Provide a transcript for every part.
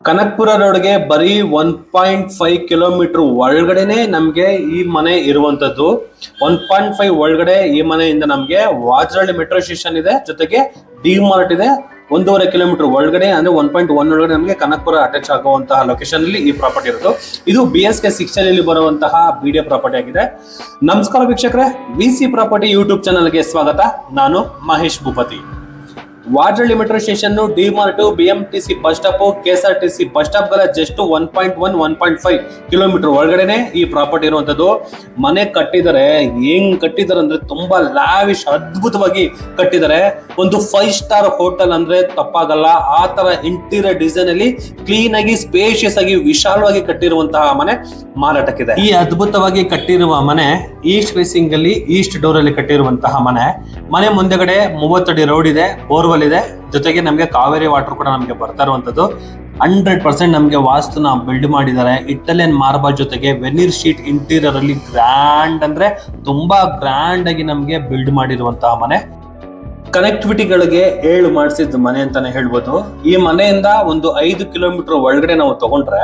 ಕನಕಪುರ ರೋಡ್ಗೆ ಬರೀ 1.5 ಕಿಲೋಮೀಟರ್ ಒಳಗಡೆನೆ ನಮ್ಗೆ ಈ ಮನೆ ಇರುವಂತದ್ದು. 1.5 ಒಳಗಡೆ ಈ ಮನೆಯಿಂದ ನಮ್ಗೆ ವಾಜರಳ್ಳಿ ಮೆಟ್ರೋ ಸ್ಟೇಷನ್ ಇದೆ, ಜೊತೆಗೆ ಡಿ ಮಾರ್ಟ್ ಇದೆ. 1.5 ಕಿಲೋಮೀಟರ್ ಒಳಗಡೆ ಅಂದ್ರೆ 1.1 ಒಳಗಡೆ ನಮಗೆ ಕನಕಪುರ ಅಟ್ಯಾಚ್ ಆಗುವಂತಹ ಲೊಕೇಶನ್ ಅಲ್ಲಿ ಈ ಪ್ರಾಪರ್ಟಿ ಇರೋದು. ಇದು BSK 6 ಅಲ್ಲಿ ಬರುವಂತಹ BD ಪ್ರಾಪರ್ಟಿ ಆಗಿದೆ. ನಮಸ್ಕಾರ ವೀಕ್ಷಕರೇ, VC ಪ್ರಾಪರ್ಟಿ ಯೂಟ್ಯೂಬ್ ಚಾನಲ್ಗೆ ಸ್ವಾಗತ. ನಾನು Mahesh Bhupathi. Vajarahalli metro station, D Mart, BMTC bus stop, KSRTC bus stop ಗಳ ಜಸ್ಟ್ 1.5 ಕಿಲೋಮೀಟರ್ ಒಳಗಡೆನೆ ಈ ಪ್ರಾಪರ್ಟಿ ಇರುವಂತದ್ದು. ಮನೆ ಕಟ್ಟಿದರೆ ಹೆಂಗ್ ಕಟ್ಟಿದಾರೆ ಅಂದ್ರೆ ತುಂಬಾ ಲಾವಿಶ್, ಅದ್ಭುತವಾಗಿ ಕಟ್ಟಿದ್ದಾರೆ. ಒಂದು 5 ಸ್ಟಾರ್ ಹೋಟೆಲ್ ಅಂದ್ರೆ ತಪ್ಪಾಗಲ್ಲ. ಆ ತರ ಇಂಟೀರಿಯರ್ ಡಿಸೈನ್ ಅಲ್ಲಿ ಕ್ಲೀನ್ ಆಗಿ, ಸ್ಪೇಷಿಯಸ್ ಆಗಿ, ವಿಶಾಲವಾಗಿ ಕಟ್ಟಿರುವಂತಹ ಮನೆ ಮಾರಾಟಕ್ಕಿದೆ. ಈ ಅದ್ಭುತವಾಗಿ ಕಟ್ಟಿರುವ ಮನೆ ಈಸ್ಟ್ ಫೇಸಿಂಗ್ ಅಲ್ಲಿ, ಈಸ್ಟ್ ಡೋರ್ ಅಲ್ಲಿ ಕಟ್ಟಿರುವಂತಹ ಮನೆ ಮುಂದೆಗಡೆ 30 ಅಡಿ ರೋಡ್ ಇದೆ, ಬೋರ್ವೆಲ್ ಇದೆ, ಜೊತೆಗೆ ನಮ್ಗೆ ಕಾವೇರಿ ವಾಟರ್ ಕೂಡ ನಮ್ಗೆ ಬರ್ತಾ ಇರುವಂತದ್ದು. 100% ನಮ್ಗೆ ವಾಸ್ತುನ ಬಿಲ್ಡ್ ಮಾಡಿದ್ದಾರೆ. ಇಟಾಲಿಯನ್ ಮಾರ್ಬಲ್ ಜೊತೆಗೆ ವೆನಿರ್ ಶೀಟ್ ಇಂಟೀರಿಯರ್ ಅಲ್ಲಿ ಗ್ರ್ಯಾಂಡ್ ಅಂದ್ರೆ ತುಂಬಾ ಗ್ರ್ಯಾಂಡ್ ಆಗಿ ನಮ್ಗೆ ಬಿಲ್ಡ್ ಮಾಡಿರುವಂತಹ ಮನೆ. ಕನೆಕ್ಟಿವಿಟಿಗಳಿಗೆ 7 ಮಾಡಿಸಿದ ಮನೆ ಅಂತಾನೆ ಹೇಳ್ಬೋದು. ಈ ಮನೆಯಿಂದ ಒಂದು 5 ಕಿಲೋಮೀಟರ್ ಒಳಗಡೆ ನಾವು ತಗೊಂಡ್ರೆ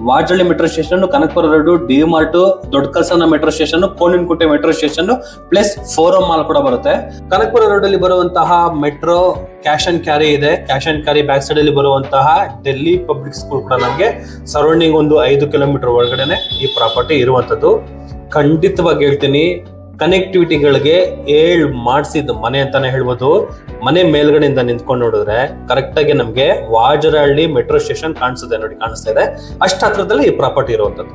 Vajarahalli metro station, Kanakapura road, D Mart, Dodda Kalsana metro station, Konanakunte metro station plus Forum mall ಕೂಡ ಬರುತ್ತೆ. ಕನಕಪುರ ರೋಡ್ ಅಲ್ಲಿ ಬರುವಂತಹ ಮೆಟ್ರೋ ಕ್ಯಾಶ್ ಅಂಡ್ ಕ್ಯಾರಿ ಇದೆ. Cash and Carry back side ಅಲ್ಲಿ ಬರುವಂತಹ ಡೆಲ್ಲಿ ಪಬ್ಲಿಕ್ ಸ್ಕೂಲ್ ಕೂಡ ನಮಗೆ ಸರೌಂಡಿಂಗ್ ಒಂದು 5 ಕಿಲೋಮೀಟರ್ ಒಳಗಡೆನೆ ಈ ಪ್ರಾಪರ್ಟಿ ಇರುವಂತದ್ದು. ಖಂಡಿತವಾಗಿ ಹೇಳ್ತೀನಿ, ಕನೆಕ್ಟಿವಿಟಿಗಳಿಗೆ 7 ಮಾಡಿಸಿದ ಮನೆ ಅಂತಾನೆ ಹೇಳ್ಬೋದು. ಮನೆ ಮೇಲ್ಗಡೆಯಿಂದ ನಿಂತ್ಕೊಂಡು ನೋಡಿದ್ರೆ ಕರೆಕ್ಟ್ ಆಗಿ ನಮ್ಗೆ ವಾಜರಹಳ್ಳಿ ಮೆಟ್ರೋ ಸ್ಟೇಷನ್ ಕಾಣಿಸುತ್ತೆ, ನೋಡಿ ಕಾಣಿಸ್ತಾ ಇದೆ. ಅಷ್ಟ ಹತ್ರದಲ್ಲಿ ಈ ಪ್ರಾಪರ್ಟಿ ಇರುವಂತದ್ದು.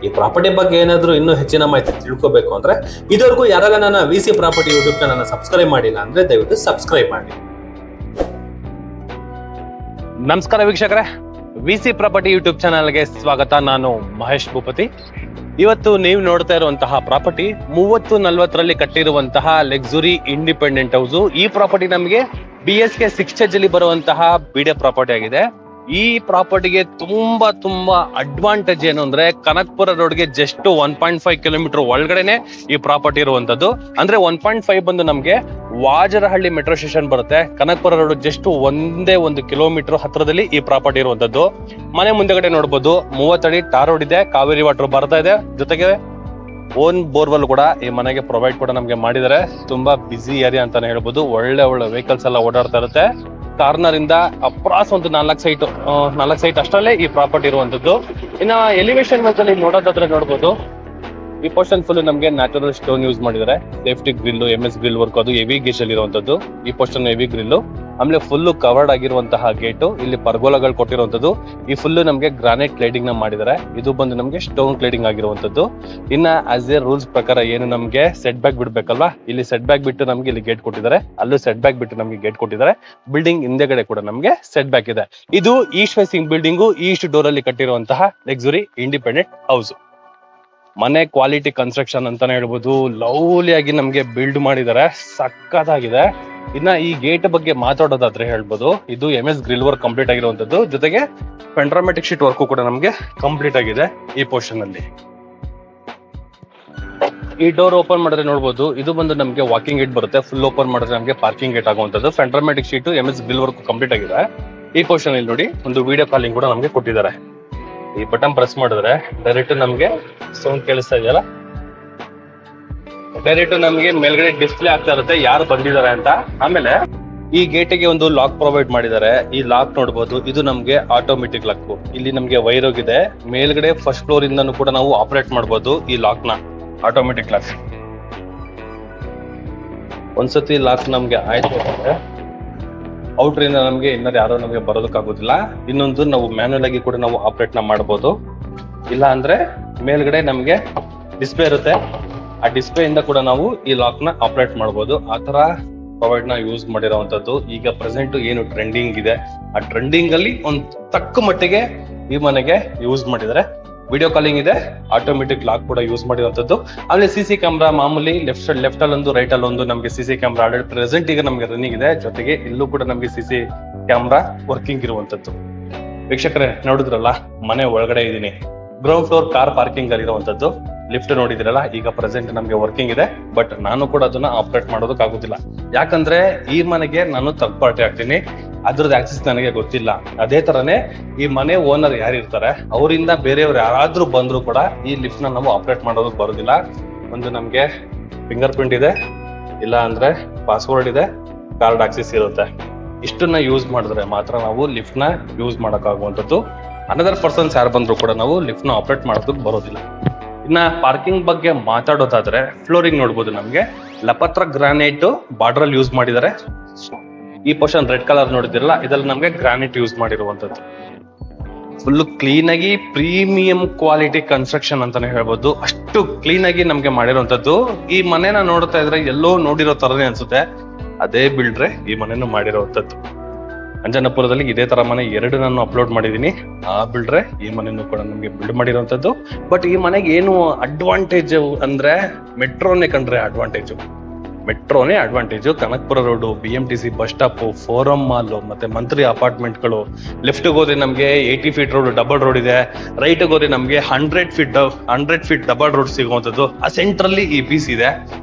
ಈ ಪ್ರಾಪರ್ಟಿ ಬಗ್ಗೆ ಏನಾದ್ರು ಇನ್ನೂ ಹೆಚ್ಚಿನ ಮಾಹಿತಿ ತಿಳ್ಕೋಬೇಕು ಅಂದ್ರೆ, ಇದುವರೆಗೂ ಯಾರೆಲ್ಲ ನನ್ನ VC property YouTube channel subscribe ಮಾಡಿಲ್ಲ ಅಂದ್ರೆ ದಯವಿಟ್ಟು ಸಬ್ಸ್ಕ್ರೈಬ್ ಮಾಡಿ. ನಮಸ್ಕಾರ ವೀಕ್ಷಕರೇ, VC ಪ್ರಾಪರ್ಟಿ ಯೂಟ್ಯೂಬ್ ಚಾನಲ್ಗೆ ಸ್ವಾಗತ. ನಾನು ಮಹೇಶ್ ಭೂಪತಿ. ಇವತ್ತು ನೀವು ನೋಡ್ತಾ ಇರುವಂತಹ ಪ್ರಾಪರ್ಟಿ 30-40ರಲ್ಲಿ ಕಟ್ಟಿರುವಂತಹ ಲಕ್ಸುರಿ ಇಂಡಿಪೆಂಡೆಂಟ್ ಹೌಸ್. ಈ ಪ್ರಾಪರ್ಟಿ ನಮಗೆ BSK 6 ಅಲ್ಲಿ ಬರುವಂತಹ BD ಪ್ರಾಪರ್ಟಿ ಆಗಿದೆ. ಈ ಪ್ರಾಪರ್ಟಿಗೆ ತುಂಬಾ ಅಡ್ವಾಂಟೇಜ್ ಏನು ಅಂದ್ರೆ, ಕನಕಪುರ ರೋಡ್ಗೆ ಜಸ್ಟ್ 1.5 ಕಿಲೋಮೀಟರ್ ಒಳಗಡೆನೆ ಈ ಪ್ರಾಪರ್ಟಿ ಇರುವಂತದ್ದು. ಅಂದ್ರೆ 1.5 ಬಂದು ನಮ್ಗೆ ವಾಜರಹಳ್ಳಿ ಮೆಟ್ರೋ ಸ್ಟೇಷನ್ ಬರುತ್ತೆ. ಕನಕಪುರ ರೋಡ್ ಜಸ್ಟ್ 1 ಕಿಲೋಮೀಟರ್ ಹತ್ರದಲ್ಲಿ ಈ ಪ್ರಾಪರ್ಟಿ ಇರುವಂತದ್ದು. ಮನೆ ಮುಂದೆಗಡೆ ನೋಡ್ಬೋದು 30 ಅಡಿ ಟಾರ್ ರೋಡ್ ಇದೆ, ಕಾವೇರಿ ವಾಟರ್ ಬರ್ತಾ ಇದೆ, ಜೊತೆಗೆ ಓನ್ ಬೋರ್ವೆಲ್ ಕೂಡ ಈ ಮನೆಗೆ ಪ್ರೊವೈಡ್ ಕೂಡ ನಮ್ಗೆ ಮಾಡಿದ್ದಾರೆ. ತುಂಬಾ ಬಿಸಿ ಏರಿಯಾ ಅಂತಾನೆ ಹೇಳ್ಬೋದು. ಒಳ್ಳೆ ವೆಹಿಕಲ್ಸ್ ಎಲ್ಲ ಓಡಾಡ್ತಾ ಇರುತ್ತೆ. ಕಾರ್ನರ್ ಇಂದ ಅಪ್ರಾಸ್ ಒಂದು 4 ಸೈಟ್ ಅಷ್ಟರಲ್ಲೇ ಈ ಪ್ರಾಪರ್ಟಿ ಇರುವಂತದ್ದು. ಇನ್ನ ಎಲಿವೇಶನ್ ಅಲ್ಲಿ ನೋಡೋದಾದ್ರೆ ನೋಡ್ಬೋದು, ಈ ಪೋರ್ಷನ್ ಫುಲ್ ನಮಗೆ ನ್ಯಾಚುರಲ್ ಸ್ಟೋನ್ ಯೂಸ್ ಮಾಡಿದ್ದಾರೆ. Safety grill, MS grill work, ಅದು ಹೆವಿ ಗೇಜ್ ಅಲ್ಲಿ ಇರುವಂತದ್ದು. ಈ ಪೋರ್ಷನ್ ಹೆವಿ ಗ್ರಿಲ್, ಆಮೇಲೆ ಫುಲ್ ಕವರ್ಡ್ ಆಗಿರುವಂತಹ ಗೇಟು, ಇಲ್ಲಿ ಪರ್ಗೋಲಗಳು ಕೊಟ್ಟಿರುವಂತದ್ದು. ಈ ಫುಲ್ ನಮಗೆ ಗ್ರಾನೈಟ್ ಕ್ಲೇಡಿಂಗ್ ನ ಮಾಡಿದ್ದಾರೆ. ಇದು ಬಂದು ನಮಗೆ ಸ್ಟೋನ್ ಕ್ಲೇಡಿಂಗ್ ಆಗಿರುವಂತದ್ದು. ಇನ್ನ ಆಸ್ ಎ ರೂಲ್ಸ್ ಪ್ರಕಾರ ಏನು ನಮಗೆ ಸೆಟ್ ಬ್ಯಾಕ್ ಬಿಡ್ಬೇಕಲ್ವಾ, ಇಲ್ಲಿ ಸೆಟ್ ಬ್ಯಾಕ್ ಬಿಟ್ಟು ನಮ್ಗೆ ಇಲ್ಲಿ ಗೇಟ್ ಕೊಟ್ಟಿದ್ದಾರೆ, ಅಲ್ಲೂ ಸೆಟ್ ಬ್ಯಾಕ್ ಬಿಟ್ಟು ನಮ್ಗೆ ಗೇಟ್ ಕೊಟ್ಟಿದ್ದಾರೆ. ಬಿಲ್ಡಿಂಗ್ ಹಿಂದೆಗಡೆ ಕೂಡ ನಮ್ಗೆ ಸೆಟ್ ಬ್ಯಾಕ್ ಇದೆ. ಇದು East facing building, East door ಅಲ್ಲಿ ಕಟ್ಟಿರುವಂತಹ ಲಕ್ಸುರಿ ಇಂಡಿಪೆಂಡೆಂಟ್ ಹೌಸ್. ಮನೆ ಕ್ವಾಲಿಟಿ ಕನ್ಸ್ಟ್ರಕ್ಷನ್ ಅಂತಾನೆ ಹೇಳ್ಬೋದು. ಲವ್ಲಿಯಾಗಿ ನಮ್ಗೆ ಬಿಲ್ಡ್ ಮಾಡಿದ್ದಾರೆ, ಸಕ್ಕತ್ತಾಗಿದೆ. ಇನ್ನ ಈ ಗೇಟ್ ಬಗ್ಗೆ ಮಾತಾಡೋದಾದ್ರೆ ಹೇಳ್ಬೋದು, ಇದು MS ಗ್ರಿಲ್ ವರ್ಕ್ ಕಂಪ್ಲೀಟ್ ಆಗಿರುವಂತದ್ದು, ಜೊತೆಗೆ ಪೆಂಡ್ರಾಮೆಟಿಕ್ ಶೀಟ್ ವರ್ಕ್ ಕೂಡ ನಮ್ಗೆ ಕಂಪ್ಲೀಟ್ ಆಗಿದೆ. ಈ ಪೋರ್ಷನ್ ಅಲ್ಲಿ ಈ ಡೋರ್ ಓಪನ್ ಮಾಡಿದ್ರೆ ನೋಡ್ಬೋದು, ಇದು ಬಂದು ನಮ್ಗೆ ವಾಕಿಂಗ್ ಗೇಟ್ ಬರುತ್ತೆ. ಫುಲ್ ಓಪನ್ ಮಾಡಿದ್ರೆ ನಮ್ಗೆ ಪಾರ್ಕಿಂಗ್ ಗೇಟ್ ಆಗುವಂತದ್ದು. ಪೆಂಡ್ರಾಮೆಟಿಕ್ sheet, MS grill work complete ಆಗಿದೆ. ಈ ಪೋರ್ಷನ್ ಅಲ್ಲಿ ನೋಡಿ ಒಂದು ವಿಡಿಯೋ ಕಾಲಿಂಗ್ ಕೂಡ ನಮ್ಗೆ ಕೊಟ್ಟಿದ್ದಾರೆ. ಈ ಬಟನ್ ಪ್ರೆಸ್ ಮಾಡಿದ್ರೆ ಡೈರೆಕ್ಟ್ ನಮ್ಗೆ ಸೌಂಡ್ ಕೇಳಿಸ್ತಾ ಇದೆಯಲ್ಲ, ಡೈರೆಕ್ಟ್ ನಮ್ಗೆ ಮೇಲ್ಗಡೆ ಡಿಸ್ಪ್ಲೇ ಆಗ್ತಾ ಇರುತ್ತೆ ಯಾರು ಬಂದಿದ್ದಾರೆ ಅಂತ. ಆಮೇಲೆ ಈ ಗೇಟಿಗೆ ಒಂದು ಲಾಕ್ ಪ್ರೊವೈಡ್ ಮಾಡಿದ್ದಾರೆ. ಈ ಲಾಕ್ ನೋಡ್ಬೋದು, ಇದು ನಮ್ಗೆ ಆಟೋಮೆಟಿಕ್ ಲಾಕ್. ಇಲ್ಲಿ ನಮ್ಗೆ ವೈರ್ ಹೋಗಿದೆ. ಮೇಲ್ಗಡೆ ಫಸ್ಟ್ ಫ್ಲೋರ್ ಇಂದನೂ ಕೂಡ ನಾವು ಆಪರೇಟ್ ಮಾಡ್ಬೋದು ಈ ಲಾಕ್ ನ, ಆಟೋಮೆಟಿಕ್ ಲಾಕ್. ಒಂದ್ಸತಿ ಲಾಕ್ ನಮ್ಗೆ ಆಯ್ತು ಅಂದ್ರೆ ಔಟರ್ ಇಂದ ನಮ್ಗೆ ಇನ್ನರ್ ಯಾರೋ ನಮ್ಗೆ ಬರೋದಕ್ಕಾಗೋದಿಲ್ಲ. ಇನ್ನೊಂದು ನಾವು ಮ್ಯಾನ್ಯಲ್ ಆಗಿ ಕೂಡ ನಾವು ಆಪರೇಟ್ ನ ಮಾಡಬಹುದು. ಇಲ್ಲ ಅಂದ್ರೆ ಮೇಲ್ಗಡೆ ನಮ್ಗೆ ಡಿಸ್ಪ್ಲೇ ಇರುತ್ತೆ, ಆ ಡಿಸ್ಪ್ಲೇ ಇಂದ ಕೂಡ ನಾವು ಈ ಲಾಕ್ ನ ಆಪರೇಟ್ ಮಾಡಬಹುದು. ಆ ತರ ಪ್ರೊವೈಡ್ ನ ಯೂಸ್ ಮಾಡಿರೋವಂಥದ್ದು. ಈಗ ಪ್ರೆಸೆಂಟ್ ಏನು ಟ್ರೆಂಡಿಂಗ್ ಇದೆ, ಆ ಟ್ರೆಂಡಿಂಗ್ ಅಲ್ಲಿ ಒಂದ್ ತಕ್ಕ ಮಟ್ಟಿಗೆ ಈ ಮನೆಗೆ ಯೂಸ್ ಮಾಡಿದ್ದಾರೆ. ವಿಡಿಯೋ ಕಾಲಿಂಗ್ ಇದೆ, ಆಟೋಮೆಟಿಕ್ ಲಾಕ್ ಕೂಡ ಯೂಸ್ ಮಾಡಿರುವಂತದ್ದು. ಆಮೇಲೆ CC ಕ್ಯಾಮ್ರಾ ಮಾಮೂಲಿ ಲೆಫ್ಟ್ ಅಲ್ಲಿ ಒಂದು, ರೈಟ್ ಅಲ್ಲಿ ಒಂದು ನಮ್ಗೆ CC ಕ್ಯಾಮ್ರಾ ಆಲ್ರೆಡಿ ಪ್ರೆಸೆಂಟ್ ಈಗ ನಮ್ಗೆ ರನ್ನಿಂಗ್ ಇದೆ. ಜೊತೆಗೆ ಇಲ್ಲೂ ಕೂಡ ನಮ್ಗೆ CC ಕ್ಯಾಮ್ರಾ ವರ್ಕಿಂಗ್ ಇರುವಂತದ್ದು. ವೀಕ್ಷಕರೇ ನೋಡಿದ್ರಲ್ಲ, ಮನೆ ಒಳಗಡೆ ಇದೀನಿ. ಗ್ರೌಂಡ್ ಫ್ಲೋರ್ ಕಾರ್ ಪಾರ್ಕಿಂಗ್ ಅಲ್ಲಿ ಇರುವಂತದ್ದು. ಲಿಫ್ಟ್ ನೋಡಿದಿರಲ್ಲ, ಈಗ ಪ್ರೆಸೆಂಟ್ ನಮ್ಗೆ ವರ್ಕಿಂಗ್ ಇದೆ, ಬಟ್ ನಾನು ಕೂಡ ಅದನ್ನ ಆಪರೇಟ್ ಮಾಡೋದಕ್ಕೆ ಆಗುದಿಲ್ಲ. ಯಾಕಂದ್ರೆ ಈ ಮನೆಗೆ ನಾನು ಥರ್ಡ್ ಪಾರ್ಟಿ ಆಗ್ತೀನಿ, ಅದ್ರದ್ದು ಆಕ್ಸೆಸ್ ನನಗೆ ಗೊತ್ತಿಲ್ಲ. ಅದೇ ತರನೇ ಈ ಮನೆ ಓನರ್ ಯಾರು ಇರ್ತಾರೆ ಅವರಿಂದ ಬೇರೆಯವ್ರು ಯಾರಾದ್ರೂ ಬಂದ್ರು ಕೂಡ ಈ ಲಿಫ್ಟ್ ನ ನಾವು ಆಪರೇಟ್ ಮಾಡೋದಕ್ಕೆ ಬರೋದಿಲ್ಲ. ಒಂದು ನಮ್ಗೆ ಫಿಂಗರ್ ಪ್ರಿಂಟ್ ಇದೆ, ಇಲ್ಲ ಅಂದ್ರೆ ಪಾಸ್ವರ್ಡ್ ಇದೆ, ಕಾರ್ಡ್ ಆಕ್ಸೆಸ್ ಇರುತ್ತೆ. ಇಷ್ಟನ್ನ ಯೂಸ್ ಮಾಡಿದ್ರೆ ಮಾತ್ರ ನಾವು ಲಿಫ್ಟ್ ನ ಯೂಸ್ ಮಾಡಕ್ಕಾಗುವಂಥದ್ದು. ಅನದರ್ ಪರ್ಸನ್ಸ್ ಯಾರು ಬಂದ್ರು ಕೂಡ ನಾವು ಲಿಫ್ಟ್ ನ ಆಪರೇಟ್ ಮಾಡೋದಕ್ಕೆ ಬರೋದಿಲ್ಲ. ಇನ್ನ ಪಾರ್ಕಿಂಗ್ ಬಗ್ಗೆ ಮಾತಾಡೋದಾದ್ರೆ ಫ್ಲೋರಿಂಗ್ ನೋಡ್ಬೋದು, ನಮ್ಗೆ ಲಪತ್ರ ಗ್ರಾನೈಟ್ ಬಾರ್ಡರ್ ಯೂಸ್ ಮಾಡಿದ್ದಾರೆ. ಈ ಪೋರ್ಷನ್ ರೆಡ್ ಕಲರ್ ನೋಡಿದಿರಲ್ಲ, ಇದ್ರಲ್ಲಿ ನಮ್ಗೆ ಗ್ರಾನೈಟ್ ಯೂಸ್ ಮಾಡಿರುವಂತದ್ದು. ಫುಲ್ ಕ್ಲೀನ್ ಆಗಿ ಪ್ರೀಮಿಯಂ ಕ್ವಾಲಿಟಿ ಕನ್ಸ್ಟ್ರಕ್ಷನ್ ಅಂತಾನೆ ಹೇಳ್ಬೋದು. ಅಷ್ಟು ಕ್ಲೀನ್ ಆಗಿ ನಮ್ಗೆ ಮಾಡಿರುವಂತದ್ದು. ಈ ಮನೆನ ನೋಡ್ತಾ ಇದ್ರೆ ಎಲ್ಲೋ ನೋಡಿರೋ ತರನೇ ಅನ್ಸುತ್ತೆ. ಅದೇ ಬಿಲ್ಡ್ರೆ ಈ ಮನೆಯನ್ನು ಮಾಡಿರುವಂತದ್ದು. ಅಂಜನಾಪುರದಲ್ಲಿ ಇದೇ ತರ ಮನೆ 2 ನಾನು ಅಪ್ಲೋಡ್ ಮಾಡಿದೀನಿ. ಆ ಬಿಲ್ಡ್ರೆ ಈ ಮನೆಯನ್ನು ಕೂಡ ನಮ್ಗೆ ಬಿಲ್ಡ್ ಮಾಡಿರುವಂತದ್ದು. ಬಟ್ ಈ ಮನೆಗೆ ಏನು ಅಡ್ವಾಂಟೇಜ್ ಅಂದ್ರೆ ಮೆಟ್ರೋನೇ ಕಂಡ್ರೆ ಮೆಟ್ರೋನೇ advantage. Kanakapura road, BMTC bus stop, Forum mall, ಮತ್ತೆ ಮಂತ್ರಿ ಅಪಾರ್ಟ್ಮೆಂಟ್ಗಳು. ಲೆಫ್ಟ್ ಹೋದ್ರೆ ನಮ್ಗೆ 80 ಫೀಟ್ ರೋಡ್, ಡಬಲ್ ರೋಡ್ ಇದೆ. ರೈಟ್ ಹೋದ್ರೆ ನಮ್ಗೆ 100 ಫೀಟ್ ಡಬಲ್ ರೋಡ್ ಸಿಗುವಂತದ್ದು. ಆ ಸೆಂಟ್ರಲ್ಲಿ ಈ ಪೀಸ್ ಇದೆ,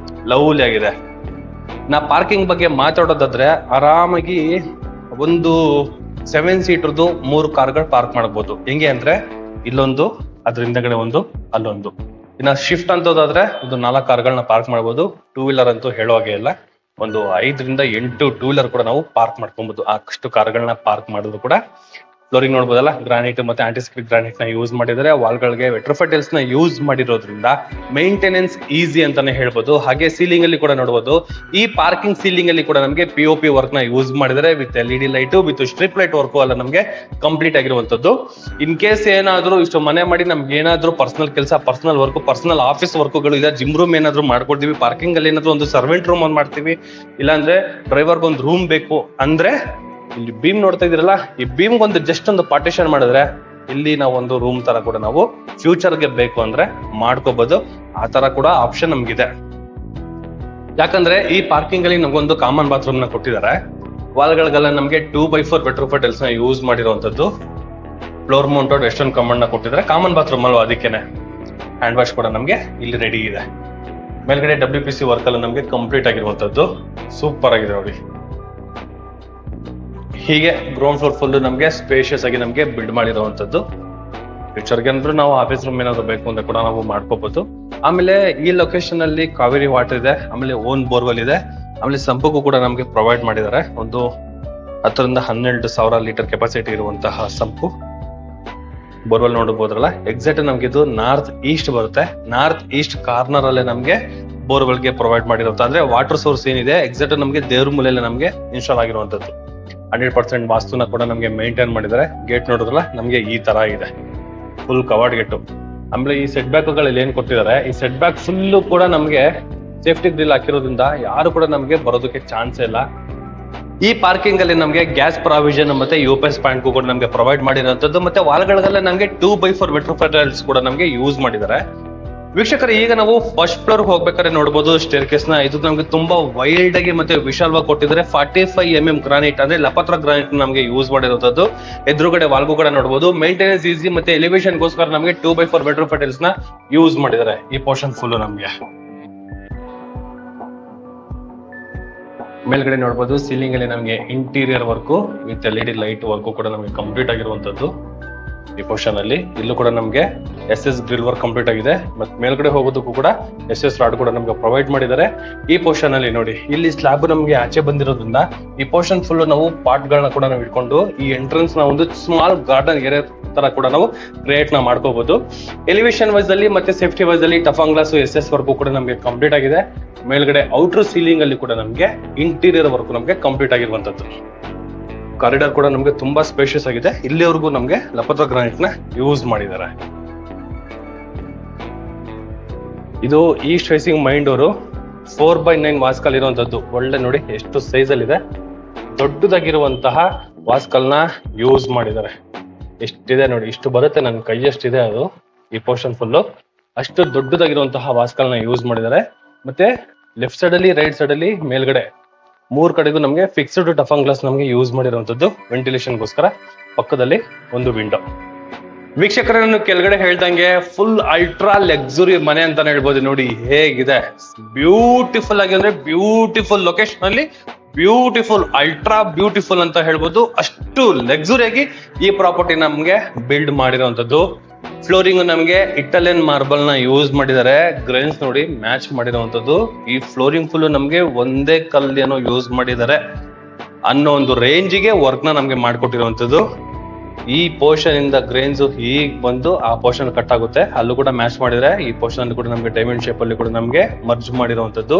ಲವ್ಲಿ ಆಗಿದೆ. ನಾ ಪಾರ್ಕಿಂಗ್ ಬಗ್ಗೆ ಮಾತಾಡೋದಾದ್ರೆ ಆರಾಮಾಗಿ ಒಂದು 7 ಸೀಟರ್ದು 3 ಕಾರ್ಗಳು ಪಾರ್ಕ್ ಮಾಡಬಹುದು. ಹೆಂಗೆ ಅಂದ್ರೆ ಇಲ್ಲೊಂದು, ಅದ್ರ ಹಿಂದಗಡೆ ಒಂದು, ಅಲ್ಲೊಂದು. ಇನ್ನ ಶಿಫ್ಟ್ ಅಂತೋದಾದ್ರೆ ಒಂದು 4 ಕಾರ್ಗಳನ್ನ ಪಾರ್ಕ್ ಮಾಡಬಹುದು. 2 ವೀಲರ್ ಅಂತೂ ಹೇಳುವಾಗೆ ಇಲ್ಲ, ಒಂದು 5 ರಿಂದ 8 2 ವೀಲರ್ ಕೂಡ ನಾವು ಪಾರ್ಕ್ ಮಾಡ್ಕೊಬಹುದು. ಅಷ್ಟು ಕಾರ್ಗಳನ್ನ ಪಾರ್ಕ್ ಮಾಡಿದ್ರು ಕೂಡ. ಫ್ಲೋರಿಂಗ್ ನೋಡ್ಬೋದಲ್ಲ, ಗ್ರಾನೈಟ್ ಮತ್ತೆ ಆಂಟಿಸ್ಟಿಕ್ ಗ್ರಾನೈಟ್ ನ ಯೂಸ್ ಮಾಡಿದರೆ. ವಾಲ್ಗಳಿಗೆ ವೆಟ್ರೋಫೈಟಲ್ಸ್ ನ ಯೂಸ್ ಮಾಡಿರೋದ್ರಿಂದ ಮೇಂಟೆನೆನ್ಸ್ ಈಸಿ ಅಂತಾನೆ ಹೇಳ್ಬೋದು. ಹಾಗೆ ಸೀಲಿಂಗ್ ಅಲ್ಲಿ ಕೂಡ ನೋಡಬಹುದು, ಈ ಪಾರ್ಕಿಂಗ್ ಸೀಲಿಂಗ್ ಅಲ್ಲಿ ಕೂಡ ನಮಗೆ POP ವರ್ಕ್ ನ ಯೂಸ್ ಮಾಡಿದರೆ with LED light, with strip light work ಎಲ್ಲ ನಮಗೆ ಕಂಪ್ಲೀಟ್ ಆಗಿರುವಂತದ್ದು. ಇನ್ ಕೇಸ್ ಏನಾದ್ರು ಇಷ್ಟು ಮನೆ ಮಾಡಿ ನಮ್ಗೆ ಏನಾದ್ರು ಪರ್ಸನಲ್ ಕೆಲಸ, ಪರ್ಸನಲ್ ವರ್ಕ್, ಪರ್ಸನಲ್ ಆಫೀಸ್ ವರ್ಕ್ಗಳು ಇದೆ, ಜಿಮ್ ರೂಮ್ ಏನಾದ್ರು ಮಾಡ್ಕೊಡ್ತೀವಿ, ಪಾರ್ಕಿಂಗ್ ಅಲ್ಲಿ ಏನಾದ್ರು ಒಂದು ಸರ್ವೆಂಟ್ ರೂಮ್ ಒಂದು ಮಾಡ್ತೀವಿ, ಇಲ್ಲಾಂದ್ರೆ ಡ್ರೈವರ್ಗೆ ಒಂದು ರೂಮ್ ಬೇಕು ಅಂದ್ರೆ ಇಲ್ಲಿ ಬೀಮ್ ನೋಡ್ತಾ ಇದೀರಲ್ಲ, ಈ ಬೀಮ್ ಒಂದು ಜಸ್ಟ್ ಒಂದು ಪಾರ್ಟಿಷನ್ ಮಾಡಿದ್ರೆ ಇಲ್ಲಿ ನಾವು ಒಂದು ರೂಮ್ ತರ ಕೂಡ ನಾವು ಫ್ಯೂಚರ್ಗೆ ಬೇಕು ಅಂದ್ರೆ ಮಾಡ್ಕೋಬಹುದು. ಆ ತರ ಕೂಡ ಆಪ್ಷನ್ ನಮ್ಗಿದೆ. ಯಾಕಂದ್ರೆ ಈ ಪಾರ್ಕಿಂಗ್ ಅಲ್ಲಿ ನಮ್ಗೊಂದು ಕಾಮನ್ ಬಾತ್ರೂಮ್ ನ ಕೊಟ್ಟಿದ್ದಾರೆ. ವಾಲ್ಗಳಿಗೆಲ್ಲ ನಮ್ಗೆ 2x4 ವೆಟ್ರೋಫೈಟಲ್ಸ್ ನ ಯೂಸ್ ಮಾಡಿರುವಂತದ್ದು. ಫ್ಲೋರ್ ಮೌಂಟೆಡ್ ವೆಸ್ಟರ್ನ್ ಕಮಾಂಡ್ ನ ಕೊಟ್ಟಿದ್ದಾರೆ. ಕಾಮನ್ ಬಾತ್ರೂಮ್ ಅಲ್ವಾ, ಅದಕ್ಕೇನೆ ಹ್ಯಾಂಡ್ ವಾಶ್ ಕೂಡ ನಮ್ಗೆ ಇಲ್ಲಿ ರೆಡಿ ಇದೆ. ಮೇಲ್ಗಡೆ WPC ವರ್ಕ್ ಎಲ್ಲ ನಮ್ಗೆ ಕಂಪ್ಲೀಟ್ ಆಗಿರುವಂತದ್ದು. ಸೂಪರ್ ಆಗಿದೆ ನೋಡಿ. ಹೀಗೆ ಗ್ರೌಂಡ್ ಫ್ಲೋರ್ ಫುಲ್ ನಮ್ಗೆ ಸ್ಪೇಷಿಯಸ್ ಆಗಿ ನಮ್ಗೆ ಬಿಲ್ಡ್ ಮಾಡಿರುವಂತದ್ದು. ಫ್ಯೂಚರ್ಗೆ ಅಂದ್ರೆ ನಾವು ಆಫೀಸ್ ರೂಮ್ ಏನಾದ್ರು ಬೇಕು ಅಂತ ಕೂಡ ನಾವು ಮಾಡ್ಕೋಬಹುದು. ಆಮೇಲೆ ಈ ಲೊಕೇಶನ್ ಅಲ್ಲಿ ಕಾವೇರಿ ವಾಟರ್ ಇದೆ, ಆಮೇಲೆ ಓನ್ ಬೋರ್ವೆಲ್ ಇದೆ, ಆಮೇಲೆ ಸಂಪಕ್ಕೂ ಕೂಡ ನಮ್ಗೆ ಪ್ರೊವೈಡ್ ಮಾಡಿದ್ದಾರೆ. ಒಂದು 10 ರಿಂದ 12,000 ಲೀಟರ್ ಕೆಪಾಸಿಟಿ ಇರುವಂತಹ ಸಂಪು ಬೋರ್ವೆಲ್ ನೋಡಬಹುದ್ರಲ್ಲ. ಎಕ್ಸಾಕ್ಟ್ ನಮ್ಗೆ ಇದು ನಾರ್ತ್ ಈಸ್ಟ್ ಬರುತ್ತೆ. ನಾರ್ತ್ ಈಸ್ಟ್ ಕಾರ್ನರ್ ಅಲ್ಲೇ ನಮ್ಗೆ ಬೋರ್ವೆಲ್ ಗೆ ಪ್ರೊವೈಡ್ ಮಾಡಿರುವಂತ, ಅಂದ್ರೆ ವಾಟರ್ ಸೋರ್ಸ್ ಏನಿದೆ ಎಕ್ಸಾಕ್ಟ್ ನಮ್ಗೆ ದೇವ್ರ ಮೂಲೆಯಲ್ಲಿ ನಮ್ಗೆ ಇನ್ಸ್ಟಾಲ್ ಆಗಿರುವಂತದ್ದು. 100% ವಾಸ್ತುನ ಕೂಡ ನಮ್ಗೆ ಮೇಂಟೈನ್ ಮಾಡಿದ್ದಾರೆ. ಗೇಟ್ ನೋಡಿದ್ರಲ್ಲ, ನಮ್ಗೆ ಈ ತರ ಇದೆ, ಫುಲ್ ಕವರ್ಡ್ ಗೇಟು. ಆಮೇಲೆ ಈ ಸೆಟ್ ಬ್ಯಾಕ್ ಗಳಲ್ಲಿ ಏನ್ ಕೊಟ್ಟಿದ್ದಾರೆ, ಈ ಸೆಟ್ ಬ್ಯಾಕ್ ಫುಲ್ಲು ಕೂಡ ನಮ್ಗೆ ಸೇಫ್ಟಿ ಗ್ರಿಲ್ ಹಾಕಿರೋದ್ರಿಂದ ಯಾರು ಕೂಡ ನಮ್ಗೆ ಬರೋದಕ್ಕೆ ಚಾನ್ಸ್ ಇಲ್ಲ. ಈ ಪಾರ್ಕಿಂಗ್ ಅಲ್ಲಿ ನಮ್ಗೆ ಗ್ಯಾಸ್ ಪ್ರಾವಿಷನ್ ಮತ್ತೆ UPS ಪಾಯಿಂಟ್ ಕೂಡ ನಮ್ಗೆ ಪ್ರೊವೈಡ್ ಮಾಡಿರೋಂಥದ್ದು. ಮತ್ತೆ ವಾಲ್ಗಳಿಗೆಲ್ಲ ನಮ್ಗೆ 2x4 ವೆಟ್ರೋಫೈಟಲ್ಸ್ ಕೂಡ ನಮ್ಗೆ ಯೂಸ್ ಮಾಡಿದ್ದಾರೆ. ವೀಕ್ಷಕರು, ಈಗ ನಾವು ಫಸ್ಟ್ ಫ್ಲೋರ್ ಹೋಗ್ಬೇಕಾದ್ರೆ ನೋಡಬಹುದು ಸ್ಟೇರ್ ಕೇಸ್ ನ. ಇದು ನಮ್ಗೆ ತುಂಬಾ ವೈಲ್ಡ್ ಆಗಿ ಮತ್ತೆ ವಿಶಾಲವಾಗಿ ಕೊಟ್ಟಿದ್ದಾರೆ. 45 mm ಗ್ರಾನೈಟ್ ಅಂದ್ರೆ ಲಪತ್ರ ಗ್ರಾನೈಟ್ ನಮ್ಗೆ ಯೂಸ್ ಮಾಡಿರುವಂತದ್ದು. ಎದುರುಗಡೆ ವಾಲ್ಗೂ ಕೂಡ ನೋಡಬಹುದು. ಮೇಂಟೆನೆನ್ಸ್ ಈಸಿ ಮತ್ತೆ ಎಲಿವೇಶನ್ ಗೋಸ್ಕರ ನಮ್ಗೆ 2x4 ವೆಟ್ರೋಫೈಟಲ್ಸ್ ನ ಯೂಸ್ ಮಾಡಿದ್ದಾರೆ. ಈ ಪೋರ್ಷನ್ ಫುಲ್ ನಮ್ಗೆ ಮೇಲ್ಗಡೆ ನೋಡಬಹುದು. ಸೀಲಿಂಗ್ ಅಲ್ಲಿ ನಮ್ಗೆ interior work with LED light work ಕೂಡ ನಮ್ಗೆ ಕಂಪ್ಲೀಟ್ ಆಗಿರುವಂತದ್ದು. ಈ ಪೋರ್ಷನ್ ಅಲ್ಲಿ ಇಲ್ಲೂ ಕೂಡ ನಮ್ಗೆ SS ಗ್ರಿಲ್ ವರ್ಕ್ ಕಂಪ್ಲೀಟ್ ಆಗಿದೆ. ಮತ್ತೆ ಮೇಲ್ಗಡೆ ಹೋಗೋದಕ್ಕೂ ಕೂಡ SS ರಾಡ್ ಕೂಡ ನಮ್ಗೆ ಪ್ರೊವೈಡ್ ಮಾಡಿದ್ದಾರೆ. ಈ ಪೋರ್ಷನ್ ಅಲ್ಲಿ ನೋಡಿ, ಇಲ್ಲಿ ಸ್ಲಾಬ್ ನಮ್ಗೆ ಆಚೆ ಬಂದಿರೋದ್ರಿಂದ ಈ ಪೋರ್ಷನ್ ಫುಲ್ ನಾವು ಪಾಟ್ ಗಳನ್ನ ಕೂಡ ನಾವು ಇಟ್ಕೊಂಡು ಈ ಎಂಟ್ರೆನ್ಸ್ ನ ಒಂದು ಸ್ಮಾಲ್ ಗಾರ್ಡನ್ ಏರಿಯಾ ತರ ಕೂಡ ನಾವು ಕ್ರಿಯೇಟ್ ನ ಮಾಡ್ಕೋಬಹುದು. ಎಲಿವೇಶನ್ ವೈಸ್ ಅಲ್ಲಿ ಮತ್ತೆ ಸೇಫ್ಟಿ ವೈಸ್ ಅಲ್ಲಿ ಟಫಾಂಗ್ ಗ್ಲಾಸ್ SS ವರ್ಕ್ ಕೂಡ ನಮ್ಗೆ ಕಂಪ್ಲೀಟ್ ಆಗಿದೆ. ಮೇಲ್ಗಡೆ ಔಟರ್ ಸೀಲಿಂಗ್ ಅಲ್ಲಿ ಕೂಡ ನಮ್ಗೆ ಇಂಟೀರಿಯರ್ ವರ್ಕ್ ನಮ್ಗೆ ಕಂಪ್ಲೀಟ್ ಆಗಿರುವಂತದ್ದು. ಕಾರಿಡಾರ್ ಕೂಡ ನಮ್ಗೆ ತುಂಬಾ ಸ್ಪೇಷಿಯಸ್ ಆಗಿದೆ. ಇಲ್ಲಿವರೆಗೂ ನಮ್ಗೆ ಲಪತ್ರ ಗ್ರಾನೈಟ್ ನ ಯೂಸ್ ಮಾಡಿದ್ದಾರೆ. ಇದು East facing main door 4x9 ವಾಸ್ಕಲ್ ಇರುವಂತದ್ದು. ಒಳ್ಳೆ ನೋಡಿ ಎಷ್ಟು ಸೈಜ್ ಅಲ್ಲಿ ಇದೆ. ದೊಡ್ಡದಾಗಿರುವಂತಹ ವಾಸ್ಕಲ್ ನ ಯೂಸ್ ಮಾಡಿದ್ದಾರೆ. ಎಷ್ಟಿದೆ ನೋಡಿ, ಇಷ್ಟು ಬರುತ್ತೆ, ನನ್ನ ಕೈ ಎಷ್ಟಿದೆ ಅದು. ಈ ಪೋರ್ಷನ್ ಫುಲ್ ಅಷ್ಟು ದೊಡ್ಡದಾಗಿರುವಂತಹ ವಾಸ್ಕಲ್ ನ ಯೂಸ್ ಮಾಡಿದ್ದಾರೆ. ಮತ್ತೆ ಲೆಫ್ಟ್ ಸೈಡ್ ಅಲ್ಲಿ, ರೈಟ್ ಸೈಡ್ ಅಲ್ಲಿ, ಮೇಲ್ಗಡೆ 3 ಕಡೆಗೂ ನಮ್ಗೆ ಫಿಕ್ಸ್ಡ್ ಟಫಾಂಗ್ ಗ್ಲಾಸ್ ನಮ್ಗೆ ಯೂಸ್ ಮಾಡಿರುವಂತದ್ದು ವೆಂಟಿಲೇಷನ್ ಗೋಸ್ಕರ. ಪಕ್ಕದಲ್ಲಿ ಒಂದು ವಿಂಡೋ. ವೀಕ್ಷಕರನ್ನು ಕೆಳಗಡೆ ಹೇಳ್ದಂಗೆ ಫುಲ್ ಅಲ್ಟ್ರಾ ಲಕ್ಸುರಿ ಮನೆ ಅಂತಾನೆ ಹೇಳ್ಬೋದು. ನೋಡಿ ಹೇಗಿದೆ, ಬ್ಯೂಟಿಫುಲ್ ಆಗಿ ಅಂದ್ರೆ ಬ್ಯೂಟಿಫುಲ್ ಲೊಕೇಶನ್ ಅಲ್ಲಿ ಬ್ಯೂಟಿಫುಲ್, ಅಲ್ಟ್ರಾ ಬ್ಯೂಟಿಫುಲ್ ಅಂತ ಹೇಳ್ಬೋದು. ಅಷ್ಟು ಲಕ್ಸುರಿಯಾಗಿ ಈ ಪ್ರಾಪರ್ಟಿ ನಮ್ಗೆ ಬಿಲ್ಡ್ ಮಾಡಿರೋಂಥದ್ದು. ಫ್ಲೋರಿಂಗ್ ನಮಗೆ ಇಟಾಲಿಯನ್ ಮಾರ್ಬಲ್ ನ ಯೂಸ್ ಮಾಡಿದ್ದಾರೆ. ಗ್ರೈನ್ಸ್ ನೋಡಿ ಮ್ಯಾಚ್ ಮಾಡಿರೋಂಥದ್ದು. ಈ ಫ್ಲೋರಿಂಗ್ ಫುಲ್ ನಮ್ಗೆ ಒಂದೇ ಕಲ್ಲೇನೋ ಯೂಸ್ ಮಾಡಿದ್ದಾರೆ ಅನ್ನೋ ಒಂದು ರೇಂಜಿಗೆ ವರ್ಕ್ ನ ನಮ್ಗೆ ಮಾಡ್ಕೊಟ್ಟಿರುವಂತದ್ದು. ಈ ಪೋರ್ಷನ್ ಇಂದ ಗ್ರೇನ್ಸ್ ಹೀಗ್ ಬಂದು ಆ ಪೋರ್ಷನ್ ಕಟ್ ಆಗುತ್ತೆ, ಅಲ್ಲೂ ಕೂಡ ಮ್ಯಾಚ್ ಮಾಡಿದ್ರೆ ಈ ಪೋರ್ಷನ್ ಅಲ್ಲಿ ಕೂಡ ನಮ್ಗೆ ಡೈಮಂಡ್ ಶೇಪ್ ಅಲ್ಲಿ ಕೂಡ ನಮ್ಗೆ ಮರ್ಜ್ ಮಾಡಿರುವಂತದ್ದು.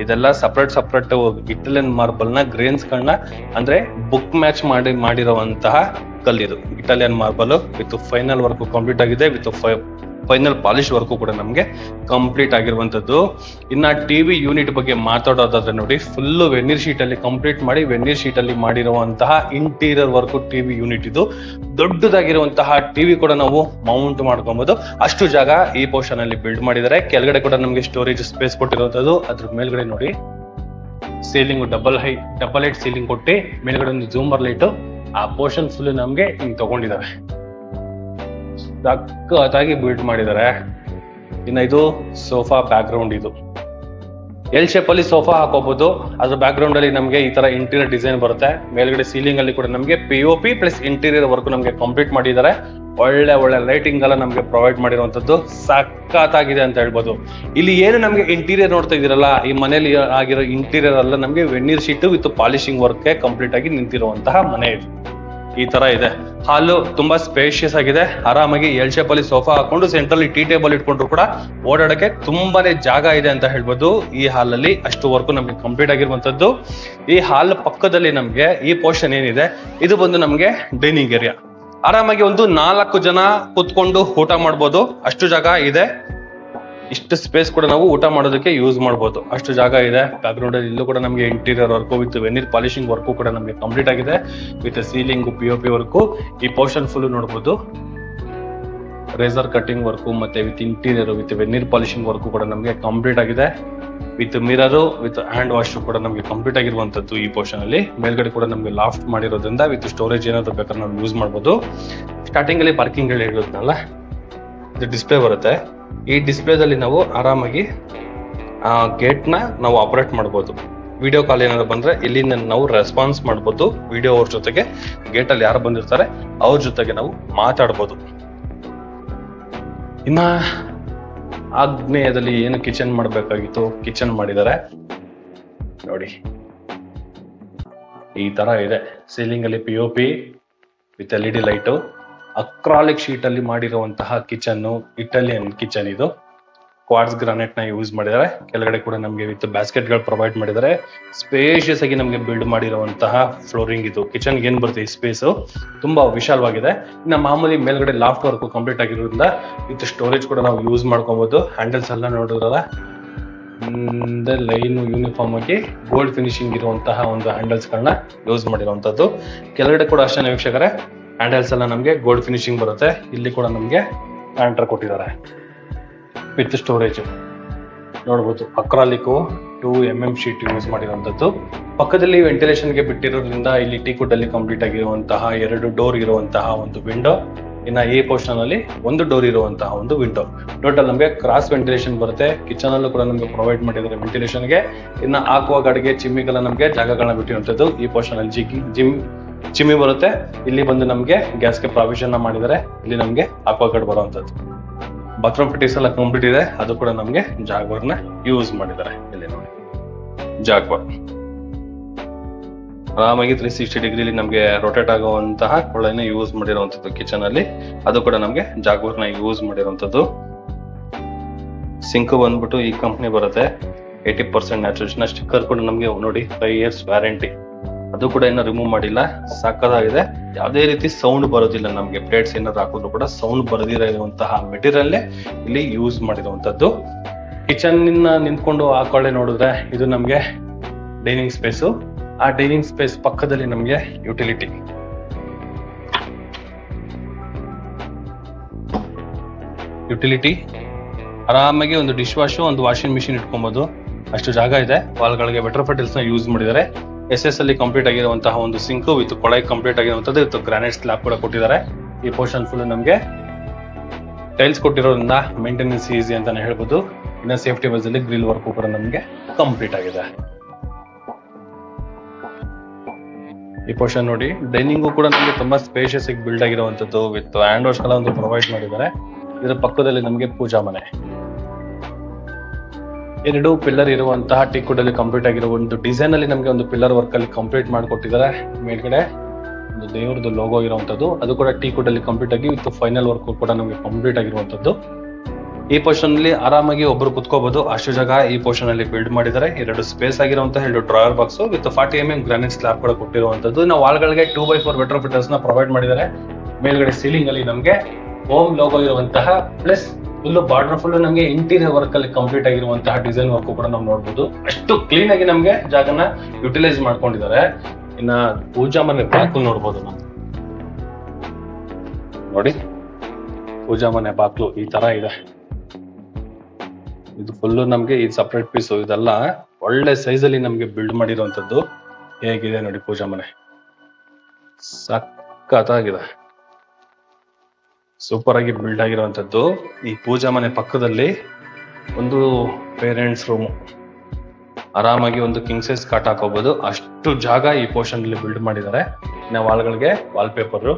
ಇದೆಲ್ಲ ಸಪರೇಟ್ ಇಟಾಲಿಯನ್ ಮಾರ್ಬಲ್ ನ ಗ್ರೇನ್ಸ್ ಗಳನ್ನ ಅಂದ್ರೆ ಬುಕ್ ಮ್ಯಾಚ್ ಮಾಡಿರುವಂತಹ ಕಲ್ಲಿದು Italian marble. With final work complete ಆಗಿದೆ, ವಿತ್ ಫೈನಲ್ ಪಾಲಿಶ್ ವರ್ಕ್ ಕೂಡ ನಮ್ಗೆ ಕಂಪ್ಲೀಟ್ ಆಗಿರುವಂತದ್ದು. ಇನ್ನ ಟಿವಿ ಯೂನಿಟ್ ಬಗ್ಗೆ ಮಾತಾಡೋದಾದ್ರೆ ನೋಡಿ, ಫುಲ್ ವೆನ್ನೀರ್ ಶೀಟ್ ಅಲ್ಲಿ ಕಂಪ್ಲೀಟ್ ಮಾಡಿ ವೆನ್ನೀರ್ ಶೀಟ್ ಅಲ್ಲಿ ಮಾಡಿರುವಂತಹ ಇಂಟೀರಿಯರ್ ವರ್ಕ್ ಟಿವಿ ಯೂನಿಟ್ ಇದು. ದೊಡ್ಡದಾಗಿರುವಂತಹ ಟಿವಿ ಕೂಡ ನಾವು ಮೌಂಟ್ ಮಾಡ್ಕೊಬಹುದು, ಅಷ್ಟು ಜಾಗ ಈ ಪೋರ್ಷನ್ ಅಲ್ಲಿ ಬಿಲ್ಡ್ ಮಾಡಿದ್ದಾರೆ. ಕೆಳಗಡೆ ಕೂಡ ನಮ್ಗೆ ಸ್ಟೋರೇಜ್ ಸ್ಪೇಸ್ ಕೊಟ್ಟಿರುವಂತದ್ದು. ಅದ್ರ ಮೇಲ್ಗಡೆ ನೋಡಿ ಸೀಲಿಂಗ್ ಡಬಲ್ ಹೈಟ್ ಸೀಲಿಂಗ್ ಕೊಟ್ಟು ಮೇಲ್ಗಡೆ ಒಂದು ಜೂಮರ್ ಲೈಟ್, ಆ ಪೋರ್ಷನ್ ಫುಲ್ ನಮ್ಗೆ ಹಿಂಗ್ ತಗೊಂಡಿದ್ದಾರೆ. ಸಖತ್ತಾಗಿ ಬಿಲ್ಡ್ ಮಾಡಿದ್ದಾರೆ. ಇನ್ನು ಇದು ಸೋಫಾ ಬ್ಯಾಕ್ ಗ್ರೌಂಡ್, ಇದು ಎಲ್ ಶೇಪ್ ಅಲ್ಲಿ ಸೋಫಾ ಹಾಕೋಬಹುದು. ಅದ್ರ ಬ್ಯಾಕ್ ಗ್ರೌಂಡ್ ಅಲ್ಲಿ ನಮ್ಗೆ ಈ ತರ ಇಂಟೀರಿಯರ್ ಡಿಸೈನ್ ಬರುತ್ತೆ. ಮೇಲ್ಗಡೆ ಸೀಲಿಂಗ್ ಅಲ್ಲಿ ಕೂಡ ನಮ್ಗೆ POP ಪ್ಲಸ್ ಇಂಟೀರಿಯರ್ ವರ್ಕ್ ನಮ್ಗೆ ಕಂಪ್ಲೀಟ್ ಮಾಡಿದ್ದಾರೆ. ಒಳ್ಳೆ ಲೈಟಿಂಗ್ ಎಲ್ಲ ನಮ್ಗೆ ಪ್ರೊವೈಡ್ ಮಾಡಿರುವಂತದ್ದು. ಸಖತ್ತಾಗಿದೆ ಅಂತ ಹೇಳ್ಬೋದು. ಇಲ್ಲಿ ಏನು ನಮ್ಗೆ ಇಂಟೀರಿಯರ್ ನೋಡ್ತಾ ಇದೀರಲ್ಲ, ಈ ಮನೆಯಲ್ಲಿ ಆಗಿರೋ ಇಂಟೀರಿಯರ್ ಎಲ್ಲ ನಮ್ಗೆ veneer sheet with polishing work complete ಆಗಿ ನಿಂತಿರುವಂತಹ ಮನೆ ಇದು. ಈ ತರ ಇದೆ. ಹಾಲು ತುಂಬಾ ಸ್ಪೇಷಿಯಸ್ ಆಗಿದೆ. ಆರಾಮಾಗಿ ಎಲ್ ಶೇಪ್ ಅಲ್ಲಿ ಸೋಫಾ ಹಾಕೊಂಡು ಸೆಂಟ್ರಲ್ಲಿ ಟೀ ಟೇಬಲ್ ಇಟ್ಕೊಂಡ್ರು ಕೂಡ ಓಡಾಡಕ್ಕೆ ತುಂಬಾನೇ ಜಾಗ ಇದೆ ಅಂತ ಹೇಳ್ಬೋದು. ಈ ಹಾಲಲ್ಲಿ ಅಷ್ಟು ವರ್ಕ್ ನಮ್ಗೆ ಕಂಪ್ಲೀಟ್ ಆಗಿರುವಂತದ್ದು. ಈ ಹಾಲ್ ಪಕ್ಕದಲ್ಲಿ ನಮ್ಗೆ ಈ ಪೋರ್ಷನ್ ಏನಿದೆ ಇದು ಬಂದು ನಮ್ಗೆ ಡೈನಿಂಗ್ ಏರಿಯಾ. ಆರಾಮಾಗಿ ಒಂದು 4 ಜನ ಕುತ್ಕೊಂಡು ಊಟ ಮಾಡ್ಬೋದು, ಅಷ್ಟು ಜಾಗ ಇದೆ. ಇಷ್ಟು ಸ್ಪೇಸ್ ಕೂಡ ನಾವು ಊಟ ಮಾಡೋದಕ್ಕೆ ಯೂಸ್ ಮಾಡ್ಬೋದು, ಅಷ್ಟು ಜಾಗ ಇದೆ. ಬ್ಯಾಕ್ ಗ್ರೌಂಡ್ ಅಲ್ಲಿ ಇಲ್ಲೂ ಕೂಡ ನಮ್ಗೆ interior work with veneer polishing work ಕೂಡ ನಮ್ಗೆ ಕಂಪ್ಲೀಟ್ ಆಗಿದೆ, ವಿತ್ ಸೀಲಿಂಗ್ POP ವರ್ಕ್. ಈ ಪೋರ್ಷನ್ ಫುಲ್ ನೋಡಬಹುದು. ರೇಸರ್ ಕಟಿಂಗ್ ವರ್ಕ್ ಮತ್ತೆ with interior with veneer polishing work ಕೂಡ ನಮ್ಗೆ ಕಂಪ್ಲೀಟ್ ಆಗಿದೆ. With mirror with hand wash ಕೂಡ ನಮ್ಗೆ ಕಂಪ್ಲೀಟ್ ಆಗಿರುವಂತದ್ದು. ಈ ಪೋರ್ಷನ್ ಅಲ್ಲಿ ಮೇಲ್ಗಡೆ ಕೂಡ ನಮ್ಗೆ ಲಾಫ್ಟ್ ಮಾಡಿರೋದ್ರಿಂದ ವಿತ್ ಸ್ಟೋರೇಜ್ ಏನಾದ್ರು ಬೇಕಾದ್ರೆ ನಾವು ಯೂಸ್ ಮಾಡ್ಬೋದು. ಸ್ಟಾರ್ಟಿಂಗ್ ಅಲ್ಲಿ ಪಾರ್ಕಿಂಗ್ ಹೇಳಿದ್ನಲ್ಲ, ಇದು ಡಿಸ್ಪ್ಲೇ ಬರುತ್ತೆ. ಈ ಡಿಸ್ಪ್ಲೇದಲ್ಲಿ ನಾವು ಆರಾಮಾಗಿ ಗೇಟ್ ನ ನಾವು ಆಪರೇಟ್ ಮಾಡ್ಬೋದು. ವಿಡಿಯೋ ಕಾಲ್ ಏನಾದ್ರು ಬಂದ್ರೆ ಇಲ್ಲಿಂದ ನಾವು ರೆಸ್ಪಾನ್ಸ್ ಮಾಡ್ಬೋದು. ವಿಡಿಯೋ ಅವ್ರ ಜೊತೆಗೆ ಗೇಟ್ ಅಲ್ಲಿ ಯಾರು ಬಂದಿರ್ತಾರೆ ಅವ್ರ ಜೊತೆಗೆ ನಾವು ಮಾತಾಡ್ಬೋದು. ಇನ್ನ ಆಗ್ನೇಯದಲ್ಲಿ ಏನು ಕಿಚನ್ ಮಾಡ್ಬೇಕಾಗಿತ್ತು, ಕಿಚನ್ ಮಾಡಿದ್ದಾರೆ ನೋಡಿ. ಈ ತರ ಇದೆ. ಸೀಲಿಂಗ್ ಅಲ್ಲಿ POP with LED light, acrylic sheet ಅಲ್ಲಿ ಮಾಡಿರುವಂತಹ ಕಿಚನ್, ಇಟಾಲಿಯನ್ ಕಿಚನ್ ಇದು. ಕ್ವಾರ್ಟ್ಸ್ ಗ್ರಾನೈಟ್ ನ ಯೂಸ್ ಮಾಡಿದ್ದಾರೆ. ಕೆಳಗಡೆ ಕೂಡ ನಮ್ಗೆ ವಿತ್ ಬ್ಯಾಸ್ಕೆಟ್ ಗಳು ಪ್ರೊವೈಡ್ ಮಾಡಿದ್ದಾರೆ. ಸ್ಪೇಷಿಯಸ್ ಆಗಿ ನಮ್ಗೆ ಬಿಲ್ಡ್ ಮಾಡಿರುವಂತಹ ಫ್ಲೋರಿಂಗ್ ಇದು. ಕಿಚನ್ ಏನ್ ಬರುತ್ತೆ ಈ ಸ್ಪೇಸ್ ತುಂಬಾ ವಿಶಾಲವಾಗಿದೆ. ಇನ್ನು ಮಾಮೂಲಿ ಮೇಲ್ಗಡೆ ಲಾಫ್ಟ್ ವರ್ಕ್ ಕಂಪ್ಲೀಟ್ ಆಗಿರೋದ್ರಿಂದ ವಿತ್ ಸ್ಟೋರೇಜ್ ಕೂಡ ನಾವು ಯೂಸ್ ಮಾಡ್ಕೊಬಹುದು. ಹ್ಯಾಂಡಲ್ಸ್ ಎಲ್ಲ ನೋಡಿದ್ರಲ್ಲ, ಲೈನ್ ಯೂನಿಫಾರ್ಮ್ ಆಗಿ ಗೋಲ್ಡ್ ಫಿನಿಶಿಂಗ್ ಇರುವಂತಹ ಒಂದು ಹ್ಯಾಂಡಲ್ಸ್ ಗಳನ್ನ ಯೂಸ್ ಮಾಡಿರುವಂತದ್ದು. ಕೆಳಗಡೆ ಕೂಡ ಅಷ್ಟೇ ವೀಕ್ಷಕರೇ, ಹ್ಯಾಂಡಲ್ಸ್ ಎಲ್ಲ ನಮ್ಗೆ ಗೋಲ್ಡ್ ಫಿನಿಶಿಂಗ್ ಬರುತ್ತೆ. ಇಲ್ಲಿ ಕೂಡ ನಮ್ಗೆ ಪ್ಯಾಂಟರ್ ಕೊಟ್ಟಿದ್ದಾರೆ ವಿತ್ ಸ್ಟೋರೇಜ್ ನೋಡ್ಬೋದು. ಅಕ್ರಾಲಿಕ್ 2mm ಶೀಟ್ ಯೂಸ್ ಮಾಡಿರುವಂತದ್ದು. ಪಕ್ಕದಲ್ಲಿ ವೆಂಟಿಲೇಷನ್ ಗೆ ಬಿಟ್ಟಿರೋದ್ರಿಂದ ಇಲ್ಲಿ ಟೀಕುಡ್ ಅಲ್ಲಿ ಕಂಪ್ಲೀಟ್ ಆಗಿರುವಂತಹ 2 ಡೋರ್ ಇರುವಂತಹ ಒಂದು ವಿಂಡೋ. ಇನ್ನ ಈ ಪೋರ್ಷನ್ ಅಲ್ಲಿ 1 ಡೋರ್ ಇರುವಂತಹ ಒಂದು ವಿಂಡೋ. ಟೋಟಲ್ ನಮ್ಗೆ ಕ್ರಾಸ್ ವೆಂಟಿಲೇಷನ್ ಬರುತ್ತೆ. ಕಿಚನ್ ಅಲ್ಲೂ ಕೂಡ ನಮ್ಗೆ ಪ್ರೊವೈಡ್ ಮಾಡಿದ್ದಾರೆ ವೆಂಟಿಲೇಷನ್ ಗೆ. ಇನ್ನ ಆಕ್ವಾ ಗಾರ್ಡ್ಗೆ ಚಿಮ್ಮಿಗೆಲ್ಲ ನಮ್ಗೆ ಜಾಗಗಳನ್ನ ಬಿಟ್ಟಿರುವಂತದ್ದು. ಈ ಪೋರ್ಷನ್ ಅಲ್ಲಿ ಚಿಮ್ಮಿ ಬರುತ್ತೆ. ಇಲ್ಲಿ ಬಂದು ನಮ್ಗೆ ಗ್ಯಾಸ್ಗೆ ಪ್ರಾವಿಷನ್ ಮಾಡಿದ್ದಾರೆ. ಇಲ್ಲಿ ನಮ್ಗೆ ಆಕ್ವಾ ಗಾರ್ಡ್ ಬರುವಂತದ್ದು. ಬಾತ್ರೂಮ್ ಫಿಟ್ಟಿಂಗ್ಸ್ ಎಲ್ಲ ಕಂಪ್ಲೀಟ್ ಇದೆ. ಅದು ಕೂಡ ನಮ್ಗೆ ಜಾಗ್ವಾರ್ನ ಯೂಸ್ ಮಾಡಿದ್ದಾರೆ. ಇಲ್ಲಿ ನೋಡಿ ಜಾಗ್ವಾರ್ ಆರಾಮಾಗಿ 360 ಡಿಗ್ರಿಲಿ ನಮ್ಗೆ ರೊಟೇಟ್ ಆಗುವಂತಹ ಕೊಳ್ಳೆನ ಯೂಸ್ ಮಾಡಿರುವಂತದ್ದು ಕಿಚನ್ ಅಲ್ಲಿ. ಅದು ಕೂಡ ನಮ್ಗೆ ಜಾಗ್ವಾರ್ನ ಯೂಸ್ ಮಾಡಿರುವಂತದ್ದು. ಸಿಂಕ್ ಬಂದ್ಬಿಟ್ಟು ಈ ಕಂಪ್ನಿ ಬರುತ್ತೆ. 80% ನ್ಯಾಚುರಲ್. ಸ್ಟಿಕ್ಕರ್ ಕೂಡ ನಮ್ಗೆ ನೋಡಿ 5 years ವ್ಯಾರಂಟಿ. ಅದು ಕೂಡ ಇನ್ನ ರಿಮೂವ್ ಮಾಡಿಲ್ಲ. ಸಾಕಾಗಿದೆ. ಯಾವುದೇ ರೀತಿ ಸೌಂಡ್ ಬರೋದಿಲ್ಲ ನಮ್ಗೆ. ಪ್ಲೇಟ್ಸ್ ಏನಾದ್ರು ಹಾಕಿದ್ರು ಕೂಡ ಸೌಂಡ್ ಬರದಿರುವಂತಹ ಮೆಟೀರಿಯಲ್ ಇಲ್ಲಿ ಯೂಸ್ ಮಾಡಿರುವಂತದ್ದು. ಕಿಚನ್ ನಿಂತ್ಕೊಂಡು ಹಾಕೊಳ್ಳೆ ನೋಡಿದ್ರೆ ಇದು ನಮ್ಗೆ ಡೈನಿಂಗ್ ಸ್ಪೇಸು. ಆ ಡೈನಿಂಗ್ ಸ್ಪೇಸ್ ಪಕ್ಕದಲ್ಲಿ ನಮ್ಗೆ ಯುಟಿಲಿಟಿ ಆರಾಮಾಗಿ ಒಂದು ಡಿಶ್ ವಾಶ್, ಒಂದು ವಾಷಿಂಗ್ ಮಿಷಿನ್ ಇಟ್ಕೊಬಹುದು, ಅಷ್ಟು ಜಾಗ ಇದೆ. ವಾಲ್ಗಳಿಗೆ ವೆಟ್ರೋಫೆಟಲ್ಸ್ ನ ಯೂಸ್ ಮಾಡಿದ್ದಾರೆ. SS ಅಲ್ಲಿ ಕಂಪ್ಲೀಟ್ ಆಗಿರುವಂತಹ ಒಂದು ಸಿಂಕ್ ವಿತ್ ಕೊಳಾಯಿ ಕಂಪ್ಲೀಟ್ ಆಗಿರುವಂತದ್ದು. ಗ್ರಾನೈಟ್ ಸ್ಲಾಬ್ ಕೂಡ ಕೊಟ್ಟಿದ್ದಾರೆ. ಈ ಪೋರ್ಷನ್ ಫುಲ್ ನಮ್ಗೆ ಟೈಲ್ಸ್ ಕೊಟ್ಟಿರೋದ್ರಿಂದ ಮೇಂಟೆನೆನ್ಸ್ ಈಸಿ ಅಂತಾನೆ ಹೇಳ್ಬೋದು. ಇನ್ನು ಸೇಫ್ಟಿ ವೈಸ್ ಅಲ್ಲಿ ಗ್ರಿಲ್ ವರ್ಕ್ ಕೂಡ ನಮಗೆ ಕಂಪ್ಲೀಟ್ ಆಗಿದೆ. ಈ ಪೋರ್ಷನ್ ನೋಡಿ, ಡೈನಿಂಗು ಕೂಡ ನಮಗೆ ತುಂಬಾ ಸ್ಪೇಷಿಯಸ್ ಆಗಿ ಬಿಲ್ಡ್ ಆಗಿರುವಂತದ್ದು ವಿತ್ ಹ್ಯಾಂಡ್ ವಾಶ್ ಒಂದು ಪ್ರೊವೈಡ್ ಮಾಡಿದ್ದಾರೆ. ಇದರ ಪಕ್ಕದಲ್ಲಿ ನಮಗೆ ಪೂಜಾ ಮನೆ, 2 ಪಿಲ್ಲರ್ ಇರುವಂತಹ ಟೀಕ್ವುಡ್ ಅಲ್ಲಿ ಕಂಪ್ಲೀಟ್ ಆಗಿರೋ ಒಂದು ಡಿಸೈನ್ ಅಲ್ಲಿ ನಮಗೆ ಒಂದು ಪಿಲ್ಲರ್ ವರ್ಕ್ ಅಲ್ಲಿ ಕಂಪ್ಲೀಟ್ ಮಾಡಿಕೊಟ್ಟಿದ್ದಾರೆ. ಮೇಲ್ಗಡೆ ಒಂದು ದೇವರದ್ದು ಲೋಗೋ ಇರುವಂತದ್ದು, ಅದು ಕೂಡ ಟೀಕ್ವುಡ್ ಅಲ್ಲಿ ಕಂಪ್ಲೀಟ್ ಆಗಿ ವಿತ್ ಫೈನಲ್ ವರ್ಕ್ ಕೂಡ ನಮಗೆ ಕಂಪ್ಲೀಟ್ ಆಗಿರುವಂತದ್ದು. ಈ ಪೋರ್ಷನ್ ಅಲ್ಲಿ ಆರಾಮಾಗಿ ಒಬ್ರು ಕುತ್ಕೋಬಹುದು, ಅಷ್ಟು ಜಾಗ ಈ ಪೋರ್ಷನ್ ಅಲ್ಲಿ ಬಿಲ್ಡ್ ಮಾಡಿದ್ದಾರೆ. 2 ಸ್ಪೇಸ್ ಆಗಿರುವಂತಹ 2 drawer box with 40 mm granite slab ಕೂಡ ಕೊಟ್ಟಿರುವಂತದ್ದು. ನಾವು ವಾಲ್ಗಳಿಗೆ 2x4 ವೆಟ್ರೋಫಿಟರ್ಸ್ ನ ಪ್ರೊವೈಡ್ ಮಾಡಿದ್ದಾರೆ. ಮೇಲ್ಗಡೆ ಸೀಲಿಂಗ್ ಅಲ್ಲಿ ನಮಗೆ ಓಮ್ ಲೋಗೋ ಇರುವಂತಹ ಪ್ಲಸ್ ಫುಲ್ ಬಾರ್ಡರ್ ಫುಲ್ ನಮಗೆ ಇಂಟೀರಿಯರ್ ವರ್ಕ್ ಅಲ್ಲಿ ಕಂಪ್ಲೀಟ್ ಆಗಿರುವಂತಹ ಡಿಸೈನ್ ವರ್ಕ್ ಕೂಡ ನಾವು ನೋಡಬಹುದು. ಅಷ್ಟು ಕ್ಲೀನ್ ಆಗಿ ನಮಗೆ ಜಾಗನ ಯುಟಿಲೈಸ್ ಮಾಡ್ಕೊಂಡಿದ್ದಾರೆ. ಇನ್ನ ಪೂಜಾ ಮನೆ ಬಾಕ್ಲು ನೋಡ್ಬೋದು ನಾವು. ನೋಡಿ, ಪೂಜಾ ಮನೆ ಬಾಕ್ಲು ಈ ತರ ಇದೆ. ಇದು ಫುಲ್ ನಮ್ಗೆ ಈ ಸಪರೇಟ್ ಪೀಸ್, ಇದೆಲ್ಲ ಒಳ್ಳೆ ಸೈಜ್ ಅಲ್ಲಿ ನಮ್ಗೆ ಬಿಲ್ಡ್ ಮಾಡಿರುವಂತದ್ದು. ಹೇಗಿದೆ ನೋಡಿ ಪೂಜಾ ಮನೆ, ಸಖತ್ತಾಗಿದೆ, ಸೂಪರ್ ಆಗಿ ಬಿಲ್ಡ್ ಆಗಿರುವಂತದ್ದು. ಈ ಪೂಜಾ ಮನೆ ಪಕ್ಕದಲ್ಲಿ ಒಂದು ಪೇರೆಂಟ್ಸ್ ರೂಮ್, ಆರಾಮಾಗಿ ಒಂದು ಕಿಂಗ್ ಸೈಜ್ ಕಾಟ್ ಹಾಕೋಬಹುದು, ಅಷ್ಟು ಜಾಗ ಈ ಪೋರ್ಷನ್ ಅಲ್ಲಿ ಬಿಲ್ಡ್ ಮಾಡಿದ್ದಾರೆ. ಇನ್ನು ವಾಲ್ಗಳಿಗೆ ವಾಲ್ ಪೇಪರ್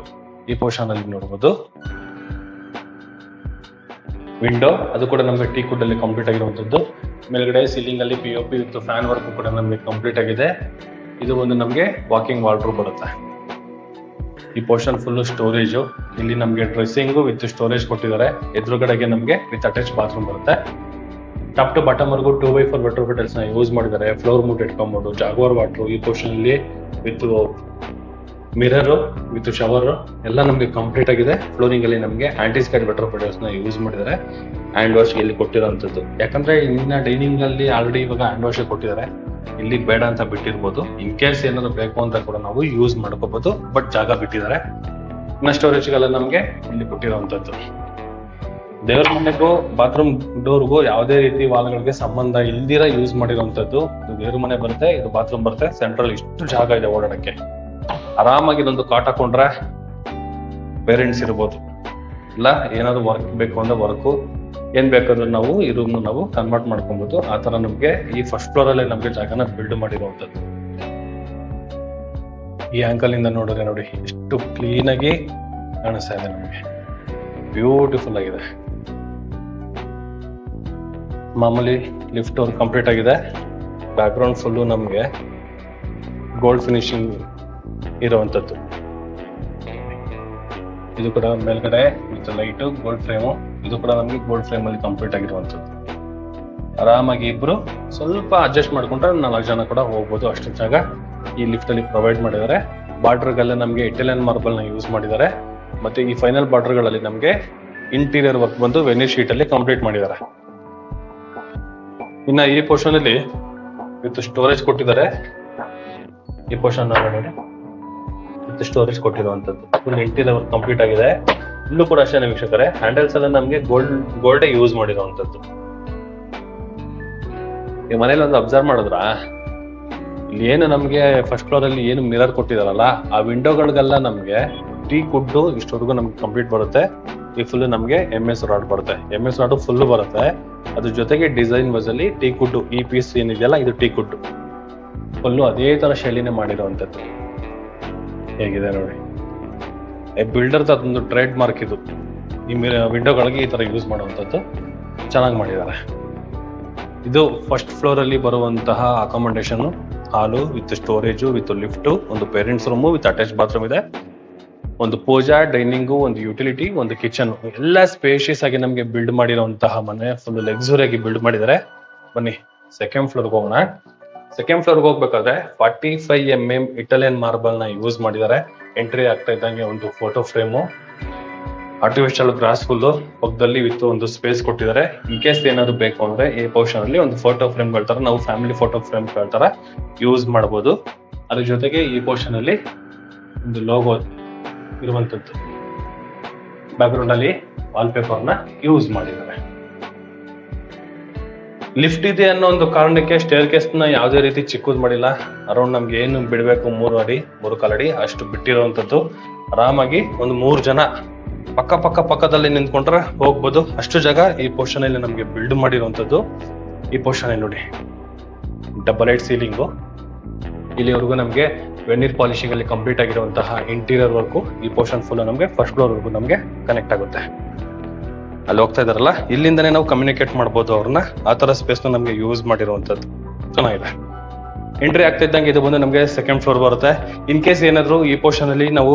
ಈ ಪೋರ್ಷನ್ ಅಲ್ಲಿ ನೋಡಬಹುದು. ವಿಂಡೋ ಅದು ಕೂಡ ನಮಗೆ ಟೀಕ್ವುಡ್ ಅಲ್ಲಿ ಕಂಪ್ಲೀಟ್ ಆಗಿರುವಂತದ್ದು. ಮೇಲ್ಗಡೆ ಸೀಲಿಂಗ್ ಅಲ್ಲಿ POP ವಿತ್ ಫ್ಯಾನ್ ವರ್ಕ್ ಕೂಡ ನಮಗೆ ಕಂಪ್ಲೀಟ್ ಆಗಿದೆ. ಇದು ಒಂದು ನಮಗೆ ವಾಕಿಂಗ್ ವಾರ್ಡ್ರೋಬ್ ಬರುತ್ತೆ. ಈ ಪೋರ್ಷನ್ ಫುಲ್ ಸ್ಟೋರೇಜ್, ಇಲ್ಲಿ ನಮಗೆ ಡ್ರೆಸ್ಸಿಂಗ್ ವಿತ್ ಸ್ಟೋರೇಜ್ ಕೊಟ್ಟಿದ್ದಾರೆ. ಎದುರುಗಡೆಗೆ ನಮಗೆ ವಿತ್ ಅಟ್ಯಾಚ್ ಬಾತ್ರೂಮ್ ಬರುತ್ತೆ. ಟಾಪ್ ಟು ಬಾಟಮ್ ವರ್ಗು 2x4 ವೆಟ್ರೋಫಿಟರ್ಸ್ ನ ಯೂಸ್ ಮಾಡಿದ್ದಾರೆ. ಫ್ಲೋರ್ ಮೂಟ್ ಇಟ್ಕೊಬಹುದು, ಜಾಗ್ವಾರ್ ವಾಟರ್ ಈ ಪೋರ್ಷನ್ ಅಲ್ಲಿ ವಿತ್ ಮಿರರ್ ವಿತ್ ಶವರ್ ಎಲ್ಲ ನಮಗೆ ಕಂಪ್ಲೀಟ್ ಆಗಿದೆ. ಫ್ಲೋರಿಂಗ್ ಅಲ್ಲಿ ನಮಗೆ ಆಂಟಿ ಸ್ಕೈಡ್ ವೆಟ್ರೋಫಿಟರ್ಸ್ ನ ಯೂಸ್ ಮಾಡಿದ್ದಾರೆ. ಹ್ಯಾಂಡ್ ವಾಶ್ ಇಲ್ಲಿ ಕೊಟ್ಟಿರೋಂಥದ್ದು, ಯಾಕಂದ್ರೆ ಇನ್ನ ಡೈನಿಂಗ್ ಅಲ್ಲಿ ಆಲ್ರೆಡಿ ಇವಾಗ ಹ್ಯಾಂಡ್ ವಾಶ್ ಕೊಟ್ಟಿದ್ದಾರೆ, ಇಲ್ಲಿ ಬೇಡ ಅಂತ ಬಿಟ್ಟಿರ್ಬೋದು. ಇನ್ ಕೇಸ್ ಏನಾದ್ರು ಬೇಕು ಅಂತ ಕೂಡ ನಾವು ಯೂಸ್ ಮಾಡ್ಕೋಬಹುದು, ಬಟ್ ಜಾಗ ಬಿಟ್ಟಿದ್ದಾರೆ. ಇನ್ನ ಸ್ಟೋರೇಜ್ಗೆಲ್ಲ ನಮಗೆ ಇಲ್ಲಿ ಕೊಟ್ಟಿರೋಂಥದ್ದು. ದೇವರ ಮನೆಗೂ ಬಾತ್ರೂಮ್ ಡೋರ್ಗೂ ಯಾವುದೇ ರೀತಿ ವಾಲ್ಗಳಿಗೆ ಸಂಬಂಧ ಇಲ್ದಿರ ಯೂಸ್ ಮಾಡಿರುವಂತದ್ದು. ಇದು ದೇವ್ರ ಮನೆ ಬರುತ್ತೆ, ಇದು ಬಾತ್ರೂಮ್ ಬರುತ್ತೆ. ಸೆಂಟ್ರಲ್ ಇಷ್ಟು ಜಾಗ ಇದೆ ಓಡಾಡಕ್ಕೆ. ಆರಾಮಾಗಿ ಇದೊಂದು ಕಾಟ್ ಹಾಕೊಂಡ್ರೆ ಪೇರೆಂಟ್ಸ್ ಇರ್ಬೋದು, ಇಲ್ಲ ಏನಾದ್ರು ವರ್ಕ್ ಬೇಕು ಅಂದ್ರೆ ವರ್ಕು, ಏನ್ ಬೇಕಾದ್ರೂ ನಾವು ಈ ರೂಮ್ ನಾವು ಕನ್ವರ್ಟ್ ಮಾಡ್ಕೊಬಹುದು. ಆ ತರ ನಮ್ಗೆ ಈ ಫಸ್ಟ್ ಫ್ಲೋರ್ ಅಲ್ಲೇ ನಮ್ಗೆ ಜಾಗನ ಬಿಲ್ಡ್ ಮಾಡಿರುವಂತದ್ದು. ಈ ಆಂಕಲ್ ಇಂದ ನೋಡಿದ್ರೆ ನೋಡಿ ಎಷ್ಟು ಕ್ಲೀನ್ ಆಗಿ ಕಾಣಿಸ್ತಾ ಇದೆ, ನಮಗೆ ಬ್ಯೂಟಿಫುಲ್ ಆಗಿದೆ. ಮಾಮೂಲಿ ಲಿಫ್ಟ್ ಡೋರ್ ಕಂಪ್ಲೀಟ್ ಆಗಿದೆ. ಬ್ಯಾಕ್ ಗ್ರೌಂಡ್ ಫುಲ್ಲು ನಮ್ಗೆ ಗೋಲ್ಡ್ ಫಿನಿಶಿಂಗ್ ಇರುವಂತದ್ದು. ಇದು ಕೂಡ ಮೇಲ್ಗಡೆ ವಿತ್ ಲೈಟ್ ಗೋಲ್ಡ್ ಫ್ರೇಮು, ಇದು ಕೂಡ ನಮ್ಗೆ ಗೋಲ್ಡ್ ಫ್ರೇಮ್ ಅಲ್ಲಿ ಕಂಪ್ಲೀಟ್ ಆಗಿರುವಂತದ್ದು. ಆರಾಮಾಗಿ ಇಬ್ರು ಸ್ವಲ್ಪ ಅಡ್ಜಸ್ಟ್ ಮಾಡ್ಕೊಂಡ್ರೆ 4 ಜನ ಕೂಡ ಹೋಗ್ಬೋದು, ಅಷ್ಟು ಜಾಗ ಈ ಲಿಫ್ಟ್ ಅಲ್ಲಿ ಪ್ರೊವೈಡ್ ಮಾಡಿದ್ದಾರೆ. ಬಾರ್ಡರ್ಗೆಲ್ಲ ನಮ್ಗೆ ಇಟಾಲಿಯನ್ ಮಾರ್ಬಲ್ ನ ಯೂಸ್ ಮಾಡಿದ್ದಾರೆ. ಮತ್ತೆ ಈ ಫೈನಲ್ ಬಾರ್ಡರ್ ಗಳಲ್ಲಿ ನಮ್ಗೆ ಇಂಟೀರಿಯರ್ ವರ್ಕ್ ಬಂದು ವೆನಿರ್ ಶೀಟ್ ಅಲ್ಲಿ ಕಂಪ್ಲೀಟ್ ಮಾಡಿದ್ದಾರೆ. ಇನ್ನ ಈ ಪೋರ್ಷನ್ ಅಲ್ಲಿ ವಿತ್ ಸ್ಟೋರೇಜ್ ಕೊಟ್ಟಿದ್ದಾರೆ. ಈ ಪೋರ್ಷನ್ ನೋಡಿ ವಿತ್ ಸ್ಟೋರೇಜ್ ಕೊಟ್ಟಿರುವಂತದ್ದು, ಫುಲ್ ಇಂಟೀರಿಯರ್ ವರ್ಕ್ ಕಂಪ್ಲೀಟ್ ಆಗಿದೆ. ಇಲ್ಲೂ ಕೂಡ ಅಷ್ಟೇ ವೀಕ್ಷಕರೇ, ಹ್ಯಾಂಡಲ್ಸ್ ಎಲ್ಲ ನಮ್ಗೆ ಗೋಲ್ಡ್ ಯೂಸ್ ಮಾಡಿರುವಂತದ್ದು. ಈ ಮನೇಲಿ ಒಂದು ಅಬ್ಸರ್ವ್ ಮಾಡಿದ್ರ, ಇಲ್ಲಿ ಏನು ನಮ್ಗೆ ಫಸ್ಟ್ ಫ್ಲೋರ್ ಅಲ್ಲಿ ಏನು ಮಿರರ್ ಕೊಟ್ಟಿದಾರಲ್ಲ, ಆ ವಿಂಡೋಗಳಿಗೆಲ್ಲ ನಮ್ಗೆ ಟೀಕ್ವುಡ್ ಇಷ್ಟವರೆಗೂ ನಮ್ಗೆ ಕಂಪ್ಲೀಟ್ ಬರುತ್ತೆ. ಈ ಫುಲ್ ನಮ್ಗೆ MS ರಾಡ್ ಬರುತ್ತೆ, MS ರಾಡ್ ಫುಲ್ ಬರುತ್ತೆ. ಅದ್ರ ಜೊತೆಗೆ ಡಿಸೈನ್ ವೈಸ್ ಅಲ್ಲಿ ಟೀಕ್ವುಡ್ ಈ ಪೀಸ್ ಏನಿದೆಯಲ್ಲ ಇದು ಟೀಕ್ವುಡ್ ಫುಲ್ಲು ಅದೇ ತರ ಶೈಲಿನೇ ಮಾಡಿರುವಂತದ್ದು. ಹೇಗಿದೆ ನೋಡಿ, ಬಿಲ್ಡರ್ ಅದೊಂದು ಟ್ರೇಡ್ ಮಾರ್ಕ್ ಇದು. ಈ ವಿಂಡೋಗಳಿಗೆ ಈ ತರ ಯೂಸ್ ಮಾಡುವಂತದ್ದು ಚೆನ್ನಾಗಿ ಮಾಡಿದ್ದಾರೆ. ಇದು ಫಸ್ಟ್ ಫ್ಲೋರ್ ಅಲ್ಲಿ ಬರುವಂತಹ ಅಕಾಮಡೇಷನ್ ಹಾಲು ವಿತ್ ಸ್ಟೋರೇಜ್ ವಿತ್ ಲಿಫ್ಟ್, ಒಂದು parents room with attach bathroom ಇದೆ, ಒಂದು ಪೂಜಾ, ಡೈನಿಂಗು, ಒಂದು ಯುಟಿಲಿಟಿ, ಒಂದು ಕಿಚನ್, ಎಲ್ಲ ಸ್ಪೇಷಿಯಸ್ ಆಗಿ ನಮ್ಗೆ ಬಿಲ್ಡ್ ಮಾಡಿರುವಂತಹ ಮನೆ. ಫುಲ್ ಲಕ್ಸುರಿ ಆಗಿ ಬಿಲ್ಡ್ ಮಾಡಿದ್ದಾರೆ. ಬನ್ನಿ ಸೆಕೆಂಡ್ ಫ್ಲೋರ್ಗೆ ಹೋಗೋಣ. ಸೆಕೆಂಡ್ ಫ್ಲೋರ್ಗೆ ಹೋಗ್ಬೇಕಾದ್ರೆ 45 mm ಇಟಾಲಿಯನ್ ಮಾರ್ಬಲ್ ನ ಯೂಸ್ ಮಾಡಿದ್ದಾರೆ. ಎಂಟ್ರಿ ಆಗ್ತಾ ಇದ್ದಂಗೆ ಒಂದು photo frame, artificial grass full ಪಕ್ಕದಲ್ಲಿ ವಿತ್ ಒಂದು ಸ್ಪೇಸ್ ಕೊಟ್ಟಿದ್ದಾರೆ. ಇನ್ ಕೇಸ್ ಏನಾದ್ರು ಬೇಕು ಅಂದ್ರೆ ಈ ಪೋರ್ಷನ್ ಅಲ್ಲಿ ಒಂದು ಫೋಟೋ ಫ್ರೇಮ್ ತರ ನಾವು ಫ್ಯಾಮಿಲಿ ಫೋಟೋ ಫ್ರೇಮ್ ತರ ಯೂಸ್ ಮಾಡಬಹುದು. ಅದ್ರ ಜೊತೆಗೆ ಈ ಪೋರ್ಷನ್ ಅಲ್ಲಿ ಒಂದು ಲೋಗೋ ಇರುವಂತದ್ದು, ಬ್ಯಾಕ್ ಗ್ರೌಂಡ್ ಅಲ್ಲಿ ವಾಲ್ ಪೇಪರ್ ನ ಯೂಸ್ ಮಾಡಿದ್ದಾರೆ. ಲಿಫ್ಟ್ ಇದೆ ಅನ್ನೋ ಒಂದು ಕಾರಣಕ್ಕೆ ಸ್ಟೇರ್ ಕೇಸ್ ನ ಯಾವುದೇ ರೀತಿ ಚಿಕ್ಕದ್ ಮಾಡಿಲ್ಲ. ಅರೌಂಡ್ ನಮ್ಗೆ ಏನು ಬಿಡ್ಬೇಕು 3 ಅಡಿ 3 ಕಾಲ್ ಅಡಿ ಅಷ್ಟು ಬಿಟ್ಟಿರುವಂತದ್ದು. ಆರಾಮಾಗಿ ಒಂದು 3 ಜನ ಪಕ್ಕದಲ್ಲಿ ನಿಂತ್ಕೊಂಡ್ರೆ ಹೋಗ್ಬೋದು, ಅಷ್ಟು ಜಾಗ ಈ ಪೋರ್ಷನ್ ಅಲ್ಲಿ ನಮ್ಗೆ ಬಿಲ್ಡ್ ಮಾಡಿರುವಂತದ್ದು. ಈ ಪೋರ್ಷನ್ ಅಲ್ಲಿ ನೋಡಿ ಡಬಲ್ ಹೈಟ್ ಸೀಲಿಂಗು, ಇಲ್ಲಿವರೆಗೂ ನಮ್ಗೆ ವೆನಿರ್ ಪಾಲಿಶಿಂಗ್ ಅಲ್ಲಿ ಕಂಪ್ಲೀಟ್ ಆಗಿರುವಂತಹ ಇಂಟೀರಿಯರ್ ವರ್ಕು ಈ ಪೋರ್ಷನ್ ಫುಲ್ ನಮ್ಗೆ ಫಸ್ಟ್ ಫ್ಲೋರ್ ವರ್ಗು ನಮ್ಗೆ ಕನೆಕ್ಟ್ ಆಗುತ್ತೆ. ಅಲ್ಲಿ ಹೋಗ್ತಾ ಇದಾರಲ್ಲ, ಇಲ್ಲಿಂದನೇ ನಾವು ಕಮ್ಯುನಿಕೇಟ್ ಮಾಡ್ಬೋದು ಅವ್ರನ್ನ. ಆ ತರ ಸ್ಪೇಸ್ ನ ನಮ್ಗೆ ಯೂಸ್ ಮಾಡಿರುವಂತದ್ದು ಚೆನ್ನಾಗಿದೆ. ಎಂಟ್ರಿ ಆಗ್ತಾ ಇದ್ದಂಗೆ ಇದು ಬಂದು ನಮ್ಗೆ ಸೆಕೆಂಡ್ ಫ್ಲೋರ್ ಬರುತ್ತೆ. ಇನ್ ಕೇಸ್ ಏನಾದ್ರು ಈ ಪೋರ್ಷನ್ ಅಲ್ಲಿ ನಾವು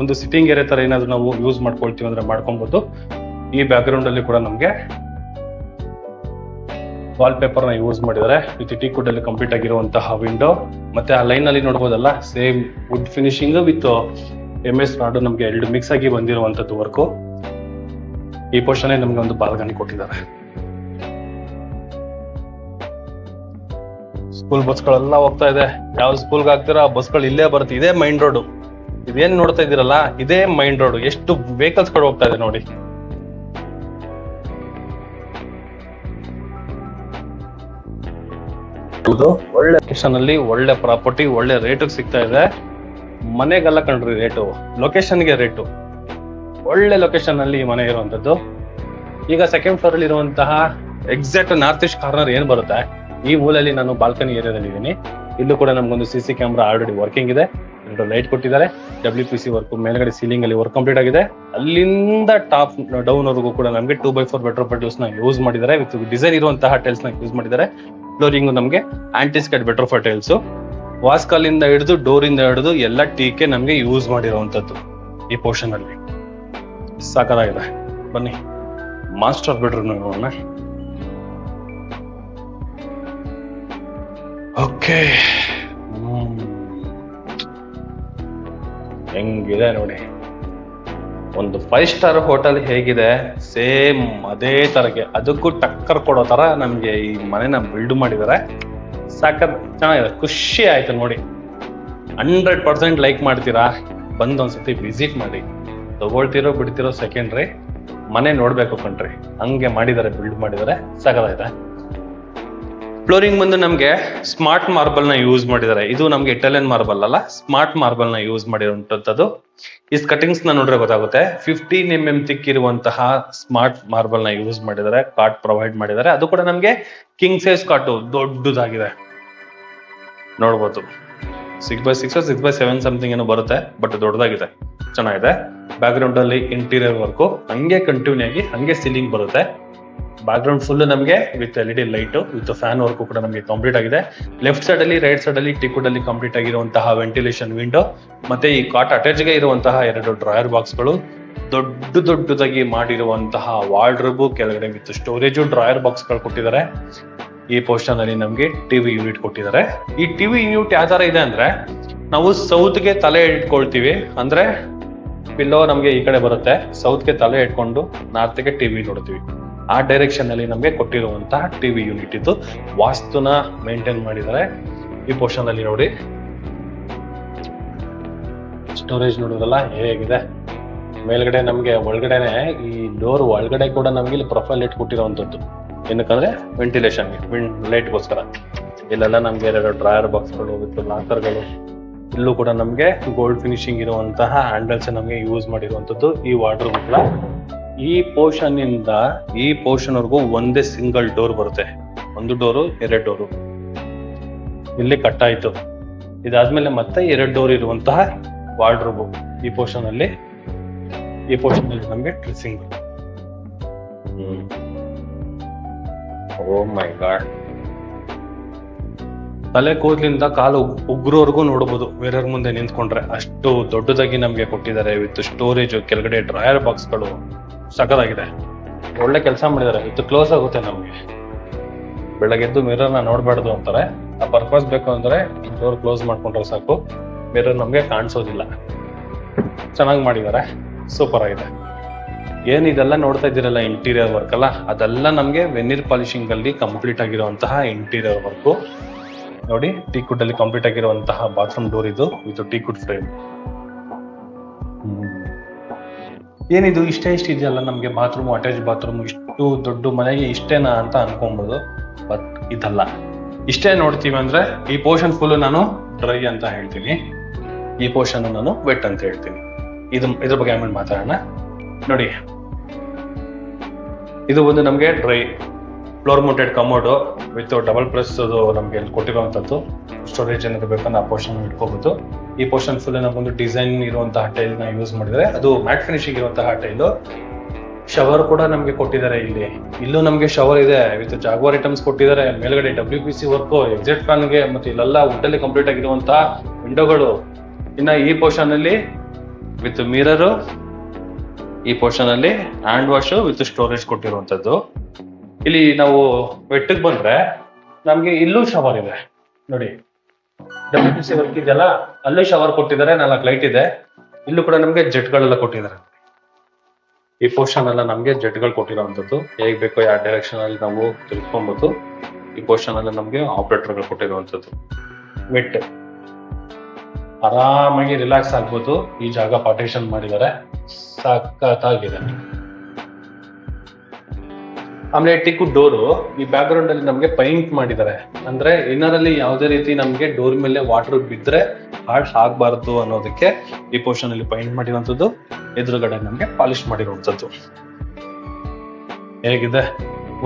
ಒಂದು ಸಿಟ್ಟಿಂಗ್ ಏರಿಯಾ ತರ ಏನಾದ್ರು ನಾವು ಯೂಸ್ ಮಾಡ್ಕೊಳ್ತೀವಿ ಅಂದ್ರೆ ಮಾಡ್ಕೊಬಹುದು. ಈ ಬ್ಯಾಕ್ ಗ್ರೌಂಡ್ ಅಲ್ಲಿ ಕೂಡ ನಮ್ಗೆ ವಾಲ್ ಪೇಪರ್ ನ ಯೂಸ್ ಮಾಡಿದ್ದಾರೆ ವಿತ್ ಟೀಕ್ ವುಡ್ ಅಲ್ಲಿ ಕಂಪ್ಲೀಟ್ ಆಗಿರುವಂತಹ ವಿಂಡೋ. ಮತ್ತೆ ಆ ಲೈನ್ ಅಲ್ಲಿ ನೋಡಬಹುದಲ್ಲ, same wood finishing with MS rod ನಮ್ಗೆ ಎರಡು ಮಿಕ್ಸ್ ಆಗಿ ಬಂದಿರುವಂತದ್ದು ವರ್ಕು. ಈ ಪೋರ್ಷನ್ ನಮ್ಗೆ ಒಂದು ಬಾಲ್ಕನಿ ಕೊಟ್ಟಿದ್ದಾರೆ. ಸ್ಕೂಲ್ ಬಸ್ಗಳೆಲ್ಲ ಹೋಗ್ತಾ ಇದೆ. ಯಾವ ಸ್ಕೂಲ್ಗೆ ಹಾಕ್ತೀರಾ ಆ ಬಸ್ಗಳು ಇಲ್ಲೇ ಬರುತ್ತೆ. ಇದೇ ಮೈನ್ ರೋಡ್, ಇದೇನ್ ನೋಡ್ತಾ ಇದೀರಲ್ಲ ಇದೇ ಮೈನ್ ರೋಡ್. ಎಷ್ಟು ವೆಹಿಕಲ್ಸ್ ಗಳು ಹೋಗ್ತಾ ಇದೆ ನೋಡಿ. ಒಳ್ಳೆ ಲೊಕೇಶನ್ ಅಲ್ಲಿ ಒಳ್ಳೆ ಪ್ರಾಪರ್ಟಿ, ಒಳ್ಳೆ ರೇಟ್ ಸಿಗ್ತಾ ಇದೆ. ಮನೆಗೆಲ್ಲ ಕಂಡ್ರಿ ರೇಟು, ಲೊಕೇಶನ್ಗೆ ರೇಟು. ಒಳ್ಳೆ ಲೊಕೇಶನ್ ಅಲ್ಲಿ ಮನೆ ಇರುವಂತದ್ದು. ಈಗ ಸೆಕೆಂಡ್ ಫ್ಲೋರ್ ಅಲ್ಲಿ ಇರುವಂತಹ ಎಕ್ಸಾಕ್ಟ್ ನಾರ್ತ್ ಈಸ್ಟ್ ಕಾರ್ನರ್ ಏನ್ ಬರುತ್ತೆ, ಈ ಮೂಲೆಯಲ್ಲಿ ನಾನು ಬಾಲ್ಕನಿ ಏರಿಯಾದಲ್ಲಿ ಇದ್ದೀನಿ. ಇಲ್ಲೂ ಕೂಡ ನಮ್ಗೊಂದು CC ಕ್ಯಾಮ್ರಾ ಆಲ್ರೆಡಿ ವರ್ಕಿಂಗ್ ಇದೆ, 2 ಲೈಟ್ ಕೊಟ್ಟಿದ್ದಾರೆ. WPC ವರ್ಕ್ ಮೇಲ್ಗಡೆ ಸೀಲಿಂಗ್ ಅಲ್ಲಿ ವರ್ಕ್ ಕಂಪ್ಲೀಟ್ ಆಗಿದೆ. ಅಲ್ಲಿಂದ ಟಾಪ್ ಡೌನ್ ವರೆಗೂ ಕೂಡ ನಮಗೆ 2x4 ಬೆಟ್ರೋಫೈಟ್ ನ ಯೂಸ್ ಮಾಡಿದ್ದಾರೆ. ವಿತ್ ಡಿಸೈನ್ ಇರುವಂತಹ ಟೈಲ್ಸ್ ನ ಯೂಸ್ ಮಾಡಿದ್ದಾರೆ. ಫ್ಲೋರಿಂಗ್ ನಮಗೆ ಆಂಟಿಸ್ಕೇಟ್ ಬೆಟ್ರೋಫೈಟ್ ಟೈಲ್ಸ್. ವಾಸ್ಕಾಲ್ ಇಂದ ಹಿಡಿದು ಡೋರ್ ಇಂದ ಹಿಡಿದು ಎಲ್ಲ ಟೀಕೆ ನಮ್ಗೆ ಯೂಸ್ ಮಾಡಿರುವಂತದ್ದು ಈ ಪೋರ್ಷನ್ ಅಲ್ಲಿ. ಸಾಕಾಗಿದೆ. ಬನ್ನಿ ಮಾಸ್ಟರ್ ಬೆಡ್ರೂಮ್ ನೋಡೋಣ. ಓಕೆ, ಹೆಂಗಿದೆ ನೋಡಿ. ಒಂದು 5 ಸ್ಟಾರ್ ಹೋಟೆಲ್ ಹೇಗಿದೆ ಸೇಮ್ ಅದೇ ತರಗೆ, ಅದಕ್ಕೂ ಟಕ್ಕರ್ ಕೊಡೋ ತರ ನಮ್ಗೆ ಈ ಮನೆನ ಬಿಲ್ಡ್ ಮಾಡಿದ್ದಾರೆ. ಸಾಕತ್ ಚೆನ್ನಾಗಿದೆ, ಖುಷಿ ಆಯ್ತು ನೋಡಿ. 100% ಲೈಕ್ ಮಾಡ್ತೀರಾ, ಬಂದ್ ಒಂದ್ಸತಿ ವಿಸಿಟ್ ಮಾಡಿ. ತಗೊಳ್ತಿರೋ ಬಿಡ್ತಿರೋ ಸೆಕೆಂಡ್ರಿ, ಮನೆ ನೋಡ್ಬೇಕು ಕಣ್ರಿ, ಹಂಗೆ ಮಾಡಿದ್ದಾರೆ, ಬಿಲ್ಡ್ ಮಾಡಿದ್ದಾರೆ. ಸಾಕಾಗಿದೆ. ಫ್ಲೋರಿಂಗ್ ಬಂದು ನಮ್ಗೆ ಸ್ಮಾರ್ಟ್ ಮಾರ್ಬಲ್ ನ ಯೂಸ್ ಮಾಡಿದ್ದಾರೆ. ಇದು ನಮ್ಗೆ ಇಟಾಲಿಯನ್ ಮಾರ್ಬಲ್ ಅಲ್ಲ, ಸ್ಮಾರ್ಟ್ ಮಾರ್ಬಲ್ ನ ಯೂಸ್ ಮಾಡಿರುವಂತದ್ದು. ಈ ಕಟಿಂಗ್ಸ್ ನ ನೋಡ್ರೆ ಗೊತ್ತಾಗುತ್ತೆ. 15 mm thick ಇರುವಂತಹ ಸ್ಮಾರ್ಟ್ ಮಾರ್ಬಲ್ ನ ಯೂಸ್ ಮಾಡಿದ್ದಾರೆ. ಕಾಟ್ ಪ್ರೊವೈಡ್ ಮಾಡಿದ್ದಾರೆ. ಅದು ಕೂಡ ನಮ್ಗೆ ಕಿಂಗ್ ಸೈಜ್ ಕಾಟು ದೊಡ್ಡದಾಗಿದೆ ನೋಡ್ಬೋದು. 6x6 6x7 ಸಮಥಿಂಗ್ ಏನೋ ಬರುತ್ತೆ, ಬಟ್ ದೊಡ್ಡದಾಗಿದೆ, ಚೆನ್ನಾಗಿದೆ. ಬ್ಯಾಕ್ ಗ್ರೌಂಡ್ ಅಲ್ಲಿ ಇಂಟೀರಿಯರ್ ವರ್ಕು ಹಂಗೆ ಕಂಟಿನ್ಯೂ ಆಗಿ ಹಂಗೆ ಸೀಲಿಂಗ್ ಬರುತ್ತೆ. ಬ್ಯಾಕ್ ಗ್ರೌಂಡ್ ಫುಲ್ ನಮಗೆ with LED light with fan work ಕೂಡ ನಮಗೆ ಕಂಪ್ಲೀಟ್ ಆಗಿದೆ. ಲೆಫ್ಟ್ ಸೈಡ್ ಅಲ್ಲಿ ರೈಟ್ ಸೈಡ್ ಅಲ್ಲಿ ಟೀಕ್ ವುಡ್ ಅಲ್ಲಿ ಕಂಪ್ಲೀಟ್ ಆಗಿರುವಂತಹ ವೆಂಟಿಲೇಷನ್ ವಿಂಡೋ, ಮತ್ತೆ ಈ ಕಾಟ್ ಅಟ್ಯಾಚ್ ಗೆ ಇರುವಂತಹ 2 ಡ್ರಾಯರ್ ಬಾಕ್ಸ್ ಗಳು, ದೊಡ್ಡದಾಗಿ ಮಾಡಿರುವಂತಹ ವಾರ್ಡ್ರೋಬ್, ಕೆಳಗಡೆ ವಿತ್ ಸ್ಟೋರೇಜ್ ಡ್ರಾಯರ್ ಬಾಕ್ಸ್ ಗಳು ಕೊಟ್ಟಿದ್ದಾರೆ. ಈ ಪೋರ್ಷನ್ ಅಲ್ಲಿ ನಮ್ಗೆ ಟಿವಿ ಯೂನಿಟ್ ಕೊಟ್ಟಿದ್ದಾರೆ. ಈ ಟಿವಿ ಯೂನಿಟ್ ಯಾವ ತರ ಇದೆ ಅಂದ್ರೆ, ನಾವು ಸೌತ್ ಗೆ ತಲೆ ಇಟ್ಕೊಳ್ತೀವಿ ಅಂದ್ರೆ ಪಿಲ್ಲೋ ನಮ್ಗೆ ಈ ಕಡೆ ಬರುತ್ತೆ, ಸೌತ್ ಗೆ ತಲೆ ಇಟ್ಕೊಂಡು ನಾರ್ತ್ ಗೆ ಟಿವಿ ನೋಡ್ತೀವಿ. ಆ ಡೈರೆಕ್ಷನ್ ಅಲ್ಲಿ ನಮ್ಗೆ ಕೊಟ್ಟಿರುವಂತಹ ಟಿವಿ ಯೂನಿಟ್ ಇದು. ವಾಸ್ತುನ ಮೇಂಟೈನ್ ಮಾಡಿದ್ದಾರೆ. ಈ ಪೋರ್ಷನ್ ಅಲ್ಲಿ ನೋಡಿ, ಸ್ಟೋರೇಜ್ ನೋಡೋದಲ್ಲ ಹೇಗಿದೆ. ಮೇಲ್ಗಡೆ ನಮ್ಗೆ ಒಳಗಡೆನೆ ಈ ಡೋರ್ ಒಳಗಡೆ ಕೂಡ ನಮ್ಗೆ ಇಲ್ಲಿ ಪ್ರೊಫೈಲ್ ಲೈಟ್ ಕೊಟ್ಟಿರುವಂತದ್ದು. ಏನಕ್ಕಂದ್ರೆ ವೆಂಟಿಲೇಷನ್ ಲೈಟ್ಗೋಸ್ಕರ. ಇಲ್ಲೆಲ್ಲ ನಮ್ಗೆ 2 ಡ್ರಾಯರ್ ಬಾಕ್ಸ್ಗಳು ವಿತ್ ಲಾಕರ್ಗಳು. ಇಲ್ಲೂ ಕೂಡ ನಮ್ಗೆ ಗೋಲ್ಡ್ ಫಿನಿಶಿಂಗ್ ಇರುವಂತಹ ಹ್ಯಾಂಡಲ್ಸ್ ನಮ್ಗೆ ಯೂಸ್ ಮಾಡಿರುವಂತದ್ದು. ಈ ವಾರ್ಡ್ರೋಬ್ ಕೂಡ ಈ ಪೋರ್ಷನ್ ಇಂದ ಈ ಪೋರ್ಷನ್ ವರೆಗೂ ಒಂದೇ ಸಿಂಗಲ್ ಡೋರ್ ಬರುತ್ತೆ. 1 ಡೋರು 2 ಡೋರು ಇಲ್ಲಿ ಕಟ್ ಆಯ್ತು. ಇದಾದ್ಮೇಲೆ ಮತ್ತೆ 2 ಡೋರ್ ಇರುವಂತಹ ವಾರ್ಡ್ರೋಬ್ ಈ ಪೋರ್ಷನ್ ಅಲ್ಲಿ. ಈ ಪೋರ್ಷನ್ ಅಲ್ಲಿ ನಮ್ಗೆ ಡ್ರೆಸ್ಸಿಂಗ್. ಓ ಮೈ ಗಾಡ್, ತಲೆ ಕೂದಲಿಂದ ಕಾಲು ಉಗ್ರೋರ್ಗೂ ನೋಡಬಹುದು ಮಿರರ್ ಮುಂದೆ ನಿಂತ್ಕೊಂಡ್ರೆ. ಅಷ್ಟು ದೊಡ್ಡದಾಗಿ ನಮ್ಗೆ ಕೊಟ್ಟಿದ್ದಾರೆ ವಿತ್ ಸ್ಟೋರೇಜ್, ಕೆಳಗಡೆ ಡ್ರಾಯರ್ ಬಾಕ್ಸ್ ಗಳು. ಸಖತ್ತಾಗಿದೆ, ಒಳ್ಳೆ ಕೆಲಸ ಮಾಡಿದ್ದಾರೆ. ಇದು ಕ್ಲೋಸ್ ಆಗುತ್ತೆ ನಮ್ಗೆ. ಬೆಳಗ್ಗೆದ್ದು ಮಿರರ್ ನ ನೋಡ್ಬಾರ್ದು ಅಂತಾರೆ. ಆ ಪರ್ಪಸ್ ಬೇಕು ಅಂದ್ರೆ ಡೋರ್ ಕ್ಲೋಸ್ ಮಾಡ್ಕೊಂಡ್ರೆ ಸಾಕು, ಮಿರರ್ ನಮ್ಗೆ ಕಾಣಿಸೋದಿಲ್ಲ. ಚೆನ್ನಾಗಿ ಮಾಡಿದ್ದಾರೆ, ಸೂಪರ್ ಆಗಿದೆ. ಏನಿದೆಲ್ಲ ನೋಡ್ತಾ ಇದ್ದೀರಲ್ಲ ಇಂಟೀರಿಯರ್ ವರ್ಕ್ ಅಲ್ಲ, ಅದೆಲ್ಲ ನಮ್ಗೆ ವೆನಿರ್ ಪಾಲಿಶಿಂಗ್ ಅಲ್ಲಿ ಕಂಪ್ಲೀಟ್ ಆಗಿರುವಂತಹ ಇಂಟೀರಿಯರ್ ವರ್ಕ್ ನೋಡಿ. ಟೀಕ್ ವುಡ್ ಅಲ್ಲಿ ಕಂಪ್ಲೀಟ್ ಆಗಿರುವಂತಹ ಬಾತ್ರೂಮ್ ಡೋರ್ ಇದು ವಿತ್ ಟೀಕ್ ವುಡ್ ಫ್ರೇಮ್. ಏನಿದು ಇಷ್ಟೇ ಇದೆಯಲ್ಲ ನಮ್ಗೆ ಬಾತ್ರೂಮ್, ಅಟ್ಯಾಚ್ ಬಾತ್ರೂಮ್, ಇಷ್ಟು ದೊಡ್ಡ ಮನೆಗೆ ಇಷ್ಟೇನಾ ಅಂತ ಅನ್ಕೊಬಹುದು. ಬಟ್ ಇದಲ್ಲ. ಇಷ್ಟೇ ನೋಡ್ತೀವಿ ಅಂದ್ರೆ ಈ ಪೋರ್ಷನ್ ಫುಲ್ ನಾನು ಡ್ರೈ ಅಂತ ಹೇಳ್ತೀನಿ, ಈ ಪೋರ್ಷನ್ ನಾನು ವೆಟ್ ಅಂತ ಹೇಳ್ತೀನಿ. ಇದ್ರ ಬಗ್ಗೆ ಆಮೇಲೆ ಮಾತಾಡೋಣ. ನೋಡಿ, ಇದು ಒಂದು ನಮಗೆ dry floor mounted commode with double press ನಮಗೆ ಕೊಟ್ಟಿರುವಂತದ್ದು. ಸ್ಟೋರೇಜ್ ಏನಾದ್ರು ಬೇಕಂದ್ರೆ ಆ ಪೋರ್ಷನ್ ಇಟ್ಕೋಬಹುದು. ಈ ಪೋರ್ಷನ್ ಫುಲ್ ನಮಗೊಂದು ಡಿಸೈನ್ ಇರುವಂತಹ ಟೈಲ್ ನ ಯೂಸ್ ಮಾಡಿದ್ರೆ, ಅದು ಮ್ಯಾಟ್ ಫಿನಿಶಿಂಗ್ ಇರುವಂತಹ ಟೈಲು. ಶವರ್ ಕೂಡ ನಮಗೆ ಕೊಟ್ಟಿದ್ದಾರೆ. ಇಲ್ಲೂ ನಮಗೆ ಶವರ್ ಇದೆ ವಿತ್ ಜಾಗ್ವಾರ್ ಐಟಮ್ಸ್ ಕೊಟ್ಟಿದ್ದಾರೆ. ಮೇಲ್ಗಡೆ WPC ವರ್ಕ್, ಎಕ್ಸಿಟ್ ಫ್ಯಾನ್ ಗೆ, ಮತ್ತೆ ಇಲ್ಲೆಲ್ಲ ವುಡ್ಡಲ್ಲಿ ಕಂಪ್ಲೀಟ್ ಆಗಿರುವಂತಹ ವಿಂಡೋಗಳು. ಇನ್ನ ಈ ಪೋರ್ಷನ್ ಅಲ್ಲಿ ವಿತ್ ಮಿರರ್, ಈ ಪೋರ್ಷನ್ ಅಲ್ಲಿ ಹ್ಯಾಂಡ್ ವಾಶ್ ವಿತ್ ಸ್ಟೋರೇಜ್ ಕೊಟ್ಟಿರುವಂತದ್ದು. ಇಲ್ಲಿ ನಾವು ವೆಟ್ಟಿಗೆ ಬಂದ್ರೆ ನಮ್ಗೆ ಇಲ್ಲೂ ಶವರ್ ಇದೆ ನೋಡಿ. WPC ವರ್ಕ್ ಇದೆಯಲ್ಲ, ಅಲ್ಲೂ ಶವರ್ ಕೊಟ್ಟಿದ್ದಾರೆ. 4 ಲೈಟ್ ಇದೆ. ಇಲ್ಲೂ ಕೂಡ ನಮ್ಗೆ ಜೆಟ್ಗಳೆಲ್ಲ ಕೊಟ್ಟಿದ್ದಾರೆ. ಈ ಪೋರ್ಷನ್ ಎಲ್ಲ ನಮ್ಗೆ ಜೆಟ್ಗಳು ಕೊಟ್ಟಿರುವಂತದ್ದು. ಹೇಗ್ ಬೇಕೋ ಯಾವ ಡೈರೆಕ್ಷನ್ ಅಲ್ಲಿ ನಾವು ತಿಳ್ಕೊಬಹುದು. ಈ ಪೋರ್ಷನ್ ಅಲ್ಲಿ ನಮ್ಗೆ ಆಪರೇಟರ್ಗಳು ಕೊಟ್ಟಿರುವಂತದ್ದು. ವೆಟ್ ಆರಾಮಾಗಿ ರಿಲ್ಯಾಕ್ಸ್ ಆಗ್ಬೋದು. ಈ ಜಾಗ ಪಾರ್ಟಿಷನ್ ಮಾಡಿದ್ದಾರೆ, ಸಖತ್ತಾಗಿದೆ. ಆಮೇಲೆ ಟಿಕ್ಕು ಡೋರು, ಈ ಬ್ಯಾಕ್ ಗ್ರೌಂಡ್ ಅಲ್ಲಿ ನಮ್ಗೆ ಪೈಂಟ್ ಮಾಡಿದ್ದಾರೆ. ಅಂದ್ರೆ ಇನ್ನರ್ ಅಲ್ಲಿ ಯಾವುದೇ ರೀತಿ ನಮ್ಗೆ ಡೋರ್ ಮೇಲೆ ವಾಟರ್ ಬಿದ್ರೆ ಹಾರ್ಡ್ ಆಗ್ಬಾರ್ದು ಅನ್ನೋದಕ್ಕೆ ಈ ಪೋರ್ಷನ್ ಅಲ್ಲಿ ಪೈಂಟ್ ಮಾಡಿರುವಂತದ್ದು. ಎದುರುಗಡೆ ನಮ್ಗೆ ಪಾಲಿಶ್ ಮಾಡಿರುವಂತದ್ದು. ಹೇಗಿದೆ,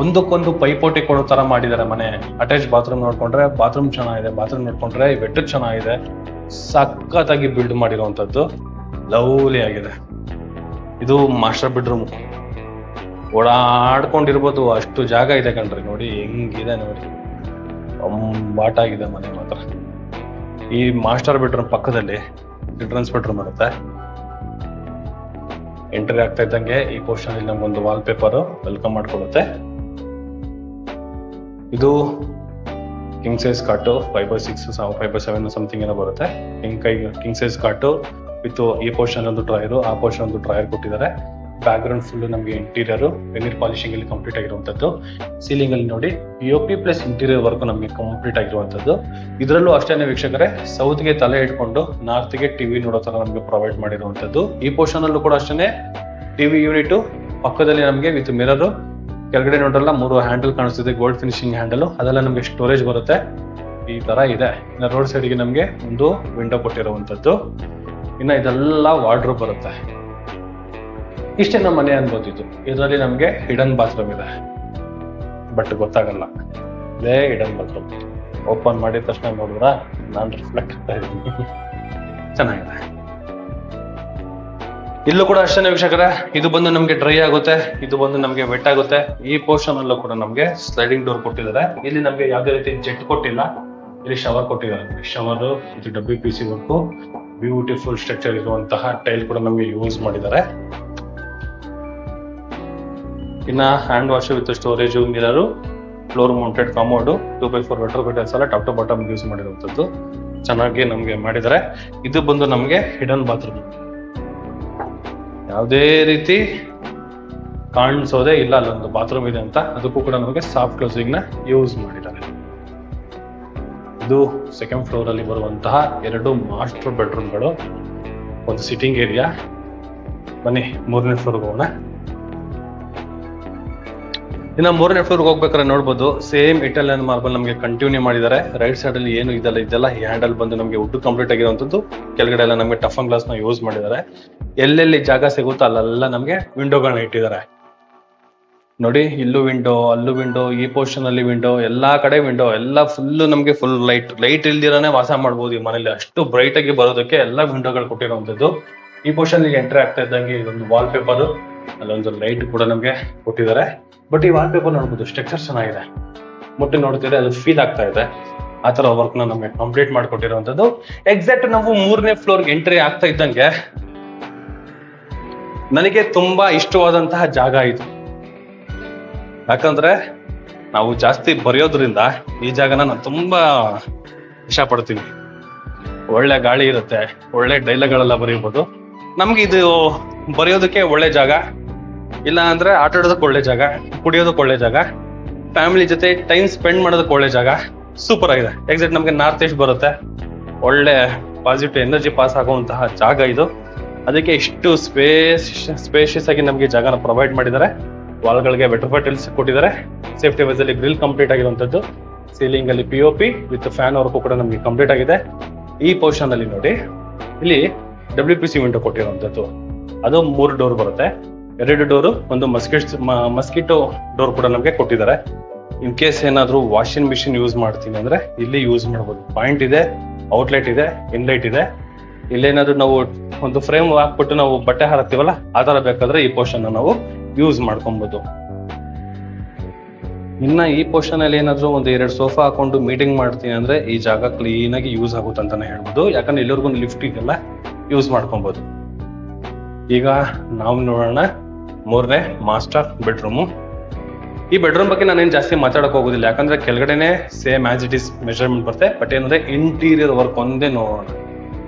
ಒಂದಕ್ಕೊಂದು ಪೈಪೋಟಿ ಕೊಡೋ ತರ ಮಾಡಿದ್ದಾರೆ ಮನೆ. ಅಟ್ಯಾಚ್ ಬಾತ್ರೂಮ್ ನೋಡ್ಕೊಂಡ್ರೆ ಬಾತ್ರೂಮ್ ಚೆನ್ನಾಗಿದೆ, ಬಾತ್ರೂಮ್ ನೋಡ್ಕೊಂಡ್ರೆ ಈ ಬೆಡ್ ಚೆನ್ನಾಗಿದೆ. ಸಖತ್ತಾಗಿ ಬಿಲ್ಡ್ ಮಾಡಿರುವಂತದ್ದು, ಲವ್ಲಿ ಆಗಿದೆ. ಇದು ಮಾಸ್ಟರ್ ಬೆಡ್ರೂಮ್. ಓಡಾಡ್ಕೊಂಡಿರ್ಬೋದು ಅಷ್ಟು ಜಾಗ ಇದೆ ಕಣ್ರಿ. ನೋಡಿ ಹೆಂಗಿದೆ ನೋಡಿ, ಬಾಟಾಗಿದೆ ಮನೆ ಮಾತ್ರ. ಈ ಮಾಸ್ಟರ್ ಬೆಡ್ರೂಮ್ ಪಕ್ಕದಲ್ಲಿ ಚಿಲ್ಡ್ರನ್ಸ್ ಬೆಡ್ರೂಮ್ ಬರುತ್ತೆ. ಎಂಟ್ರಿ ಆಗ್ತಾ ಇದ್ದಂಗೆ ಈ ಪೋರ್ಷನ್ ಅಲ್ಲಿ ನಮ್ಗೊಂದು ವಾಲ್ ಪೇಪರ್ ವೆಲ್ಕಮ್ ಮಾಡ್ಕೊಳುತ್ತೆ. ಇದು ಕಿಂಗ್ ಸೈಜ್ ಕಾಟು 5x6 5x7 ಸಮಥಿಂಗ್ ಏನೋ ಬರುತ್ತೆ. ಕಿಂಗ್ ಸೈಜ್ ಕಾಟು ವಿತ್ ಈ ಪೋರ್ಷನ್ ಒಂದು ಡ್ರಾಯರು, ಆ ಪೋರ್ಷನ್ ಒಂದು ಡ್ರಾಯರ್ ಕೊಟ್ಟಿದ್ದಾರೆ. ಬ್ಯಾಕ್ ಗ್ರೌಂಡ್ ಫುಲ್ ನಮಗೆ ಇಂಟೀರಿಯರ್ ವೆನಿರ್ ಪಾಲಿಶಿಂಗ್ ಅಲ್ಲಿ ಕಂಪ್ಲೀಟ್ ಆಗಿರುವಂತದ್ದು. ಸೀಲಿಂಗ್ ಅಲ್ಲಿ ನೋಡಿ POP ಪ್ಲಸ್ ಇಂಟೀರಿಯರ್ ವರ್ಕ್ ನಮಗೆ ಕಂಪ್ಲೀಟ್ ಆಗಿರುವಂತದ್ದು. ಇದರಲ್ಲೂ ಅಷ್ಟೇನೆ ವೀಕ್ಷಕರೇ, ಸೌತ್ ಗೆ ತಲೆ ಇಟ್ಕೊಂಡು ನಾರ್ತ್ ಗೆ ಟಿವಿ ನೋಡೋ ತರ ನಮಗೆ ಪ್ರೊವೈಡ್ ಮಾಡಿರುವಂತದ್ದು. ಈ ಪೋರ್ಷನ್ ಅಲ್ಲೂ ಕೂಡ ಅಷ್ಟೇನೆ ಟಿವಿ ಯೂನಿಟ್ ಪಕ್ಕದಲ್ಲಿ ನಮಗೆ ವಿತ್ ಮಿರರ್. ಕೆಳಗಡೆ ನೋಡ್ರಲ್ಲ 3 ಹ್ಯಾಂಡಲ್ ಕಾಣಿಸ್ತಿದೆ, ಗೋಲ್ಡ್ ಫಿನಿಶಿಂಗ್ ಹ್ಯಾಂಡಲ್. ಅದೆಲ್ಲ ನಮಗೆ ಸ್ಟೋರೇಜ್ ಬರುತ್ತೆ. ಈ ತರ ಇದೆ. ಇನ್ನು ರೋಡ್ ಸೈಡ್ ಗೆ ನಮಗೆ ಒಂದು ವಿಂಡೋ ಕೊಟ್ಟಿರುವಂತದ್ದು. ಇನ್ನ ಇದೆಲ್ಲ ವಾರ್ಡ್ರೋಬ್ ಬರುತ್ತೆ. ಇಷ್ಟೇ ನಮ್ಮ ಮನೆ ಅನ್ಬೋದು. ಇದರಲ್ಲಿ ನಮ್ಗೆ ಹಿಡನ್ ಬಾತ್ರೂಮ್ ಇದೆ, ಬಟ್ ಗೊತ್ತಾಗಲ್ಲ ಇದೇ ಹಿಡನ್ ಬಾತ್ರೂಮ್. ಓಪನ್ ಮಾಡಿದ ತಕ್ಷಣ ನೋಡಿದ್ರ ನಾನು ರಿಫ್ಲೆಕ್ಟ್ ಆಗ್ತಾ ಇದ್ದೀನಿ. ಚೆನ್ನಾಗಿದೆ. ಇಲ್ಲೂ ಕೂಡ ಅಷ್ಟೇ ವೀಕ್ಷಕರೇ, ಇದು ಬಂದು ನಮ್ಗೆ ಡ್ರೈ ಆಗುತ್ತೆ, ಇದು ಬಂದು ನಮ್ಗೆ ವೆಟ್ ಆಗುತ್ತೆ. ಈ ಪೋರ್ಷನ್ ಅಲ್ಲೂ ಕೂಡ ನಮ್ಗೆ ಸ್ಲೈಡಿಂಗ್ ಡೋರ್ ಕೊಟ್ಟಿದ್ದಾರೆ. ಇಲ್ಲಿ ನಮ್ಗೆ ಯಾವುದೇ ರೀತಿ ಜೆಟ್ ಕೊಟ್ಟಿಲ್ಲ. ಇಲ್ಲಿ ಶವರ್ ಕೊಟ್ಟಿದ್ದಾರೆ. ಶವರ್ ಇದು WPC ವರ್ಕು, ಬ್ಯೂಟಿಫುಲ್ ಸ್ಟ್ರಕ್ಚರ್ ಇರುವಂತಹ ಟೈಲ್ ಕೂಡ ನಮ್ಗೆ ಯೂಸ್ ಮಾಡಿದ್ದಾರೆ. ಇನ್ನ hand wash with storage, mirror, floor mounted commode, 2x4 water bottles ಎಲ್ಲ ಟಾಪ್ ಟು ಬಾಟಮ್ ಯೂಸ್ ಮಾಡಿರುವಂತದ್ದು. ಚೆನ್ನಾಗಿ ನಮ್ಗೆ ಮಾಡಿದ್ದಾರೆ. ಇದು ಬಂದು ನಮ್ಗೆ ಹಿಡನ್ ಬಾತ್ರೂಮ್. ಯಾವುದೇ ರೀತಿ ಕಾಣಿಸೋದೇ ಇಲ್ಲ ಅಲ್ಲೊಂದು ಬಾತ್ರೂಮ್ ಇದೆ ಅಂತ. ಅದಕ್ಕೂ ಕೂಡ ನಮಗೆ ಸಾಫ್ಟ್ ಕ್ಲೋಸಿಂಗ್ ನ ಯೂಸ್ ಮಾಡಿದ್ದಾರೆ. ಇದು ಸೆಕೆಂಡ್ ಫ್ಲೋರ್ ಅಲ್ಲಿ ಬರುವಂತಹ 2 ಮಾಸ್ಟರ್ ಬೆಡ್ರೂಮ್ಗಳು, ಒಂದು ಸಿಟ್ಟಿಂಗ್ ಏರಿಯಾ. ಬನ್ನಿ 3ನೇ ಫ್ಲೋರ್ಗೆ ಹೋಗೋಣ. ಇನ್ನು 3ನೇ ಫ್ಲೋರ್ಗೆ ಹೋಗ್ಬೇಕಾದ್ರೆ ನೋಡ್ಬೋದು, ಸೇಮ್ ಇಟಾಲಿಯನ್ ಮಾರ್ಬಲ್ ನಮಗೆ ಕಂಟಿನ್ಯೂ ಮಾಡಿದ್ದಾರೆ. ರೈಟ್ ಸೈಡ್ ಅಲ್ಲಿ ಏನು ಇದೆಲ್ಲ ಈ ಹ್ಯಾಂಡಲ್ ಬಂದು ನಮಗೆ ವುಡ್ ಕಂಪ್ಲೀಟ್ ಆಗಿರುವಂತದ್ದು. ಕೆಳಗಡೆ ಎಲ್ಲ ನಮಗೆ ಟಫನ್ ಗ್ಲಾಸ್ ನ ಯೂಸ್ ಮಾಡಿದ್ದಾರೆ. ಎಲ್ಲೆಲ್ಲಿ ಜಾಗ ಸಿಗುತ್ತೋ ಅಲ್ಲೆಲ್ಲ ನಮಗೆ ವಿಂಡೋಗಳನ್ನ ಇಟ್ಟಿದ್ದಾರೆ ನೋಡಿ. ಇಲ್ಲೂ ವಿಂಡೋ, ಅಲ್ಲೂ ವಿಂಡೋ, ಈ ಪೋರ್ಷನ್ ಅಲ್ಲಿ ವಿಂಡೋ, ಎಲ್ಲಾ ಕಡೆ ವಿಂಡೋ. ಎಲ್ಲ ಫುಲ್ ನಮಗೆ ಫುಲ್ ಲೈಟ್ ಇಲ್ದಿರಾನೆ ವಾಸ ಮಾಡ್ಬೋದು ಈ ಮನೇಲಿ. ಅಷ್ಟು ಬ್ರೈಟ್ ಆಗಿ ಬರೋದಕ್ಕೆ ಎಲ್ಲ ವಿಂಡೋಗಳು ಕೊಟ್ಟಿರುವಂತದ್ದು. ಈ ಪೋರ್ಷನ್ ಎಂಟ್ರಿ ಆಗ್ತಾ ಇದ್ದಂಗೆ ಇದೊಂದು ವಾಲ್ ಪೇಪರ್, ಅಲ್ಲೊಂದು ಲೈಟ್ ಕೂಡ ನಮಗೆ ಕೊಟ್ಟಿದ್ದಾರೆ. ಬಟ್ ಈ ವಾಲ್ ಪೇಪರ್ ನೋಡ್ಬೋದು, ಸ್ಟ್ರಕ್ಚರ್ ಚೆನ್ನಾಗಿದೆ. ಮುಟ್ಟಿ ನೋಡ್ತಿದ್ರೆ ಅದು ಫೀಲ್ ಆಗ್ತಾ ಇದೆ. ಆ ತರ ವರ್ಕ್ ನ ನಮಗೆ ಕಂಪ್ಲೀಟ್ ಮಾಡಿಕೊಟ್ಟಿರುವಂತದ್ದು. ಎಕ್ಸಾಕ್ಟ್ ನಾವು 3ನೇ ಫ್ಲೋರ್ಗೆ ಎಂಟ್ರಿ ಆಗ್ತಾ ಇದ್ದಂಗೆ ನನಗೆ ತುಂಬಾ ಇಷ್ಟವಾದಂತಹ ಜಾಗ ಇದು. ಯಾಕಂದ್ರೆ ನಾವು ಜಾಸ್ತಿ ಬರೆಯೋದ್ರಿಂದ ಈ ಜಾಗನ ನಾನು ತುಂಬಾ ಇಷ್ಟಪಡ್ತೀನಿ. ಒಳ್ಳೆ ಗಾಳಿ ಇರುತ್ತೆ, ಒಳ್ಳೆ ಡೈಲಾಗ್ಗಳೆಲ್ಲ ಬರೀಬಹುದು. ನಮ್ಗೆ ಇದು ಬರೆಯೋದಕ್ಕೆ ಒಳ್ಳೆ ಜಾಗ, ಇಲ್ಲ ಅಂದ್ರೆ ಆಟ ಆಡೋದಕ್ಕೆ ಒಳ್ಳೆ ಜಾಗ, ಕುಡಿಯೋದಕ್ಕೆ ಒಳ್ಳೆ ಜಾಗ, ಫ್ಯಾಮಿಲಿ ಜೊತೆ ಟೈಮ್ ಸ್ಪೆಂಡ್ ಮಾಡೋದಕ್ಕೆ ಒಳ್ಳೆ ಜಾಗ. ಸೂಪರ್ ಆಗಿದೆ. ಎಕ್ಸಾಕ್ಟ್ ನಮ್ಗೆ ನಾರ್ತ್ ಈಸ್ಟ್ ಬರುತ್ತೆ. ಒಳ್ಳೆ ಪಾಸಿಟಿವ್ ಎನರ್ಜಿ ಪಾಸ್ ಆಗುವಂತಹ ಜಾಗ ಇದು. ಅದಕ್ಕೆ ಇಷ್ಟು ಸ್ಪೇಷಿಯಸ್ ಆಗಿ ನಮ್ಗೆ ಜಾಗನ ಪ್ರೊವೈಡ್ ಮಾಡಿದ್ದಾರೆ. ವಾಲ್ಗಳಿಗೆ ವೆಟರ್ ಟೈಲ್ಸ್ ಕೊಟ್ಟಿದ್ದಾರೆ. ಸೇಫ್ಟಿ ವೈಸ್ ಅಲ್ಲಿ ಗ್ರಿಲ್ ಕಂಪ್ಲೀಟ್ ಆಗಿರುವಂತದ್ದು. ಸೀಲಿಂಗ್ ಅಲ್ಲಿ POP ವಿತ್ ಫ್ಯಾನ್ ವರ್ಕು ಕೂಡ ನಮ್ಗೆ ಕಂಪ್ಲೀಟ್ ಆಗಿದೆ. ಈ ಪೋರ್ಷನ್ ಅಲ್ಲಿ ನೋಡಿ, ಇಲ್ಲಿ WPC ವಿಂಡೋ ಕೊಟ್ಟಿರುವಂತದ್ದು. ಅದು 3 ಡೋರ್ ಬರುತ್ತೆ. 2 ಡೋರು, ಒಂದು ಮಸ್ಕಿಟೋ ಡೋರ್ ಕೂಡ ನಮಗೆ ಕೊಟ್ಟಿದ್ದಾರೆ. ಇನ್ ಕೇಸ್ ಏನಾದ್ರು ವಾಷಿಂಗ್ ಮಿಷಿನ್ ಯೂಸ್ ಮಾಡ್ತೀನಿ ಅಂದ್ರೆ ಇಲ್ಲಿ ಯೂಸ್ ಮಾಡ್ಬೋದು. ಪಾಯಿಂಟ್ ಇದೆ, ಔಟ್ಲೆಟ್ ಇದೆ, ಇನ್ಲೈಟ್ ಇದೆ. ಇಲ್ಲೇನಾದ್ರೂ ನಾವು ಒಂದು ಫ್ರೇಮ್ ಹಾಕ್ಬಿಟ್ಟು ನಾವು ಬಟ್ಟೆ ಹಾಕ್ತೀವಲ್ಲ, ಆ ತರ ಬೇಕಾದ್ರೆ ಈ ಪೋರ್ಷನ್ ನಾವು ಯೂಸ್ ಮಾಡ್ಕೊಬಹುದು. ಇನ್ನ ಈ ಪೋರ್ಷನ್ ಅಲ್ಲಿ ಏನಾದ್ರು ಒಂದು 2 ಸೋಫಾ ಹಾಕೊಂಡು ಮೀಟಿಂಗ್ ಮಾಡ್ತೀನಿ ಅಂದ್ರೆ ಈ ಜಾಗ ಕ್ಲೀನ್ ಆಗಿ ಯೂಸ್ ಆಗುತ್ತೆ ಅಂತಾನೆ ಹೇಳ್ಬೋದು. ಯಾಕಂದ್ರೆ ಎಲ್ಲರಿಗೂ ಲಿಫ್ಟ್ ಇದೆಲ್ಲ ಯೂಸ್ ಮಾಡ್ಕೊಬಹುದು. ಈಗ ನಾವು ನೋಡೋಣ 3ನೇ ಮಾಸ್ಟರ್ ಬೆಡ್ರೂಮು. ಈ ಬೆಡ್ರೂಮ್ ಬಗ್ಗೆ ನಾನೇನು ಜಾಸ್ತಿ ಮಾತಾಡಕ್ ಹೋಗೋದಿಲ್ಲ, ಯಾಕಂದ್ರೆ ಕೆಳಗಡೆನೆ same as it is measurement ಬರುತ್ತೆ. ಬಟ್ ಏನಂದ್ರೆ ಇಂಟೀರಿಯರ್ ವರ್ಕ್ ಒಂದೇ ನೋಡೋಣ.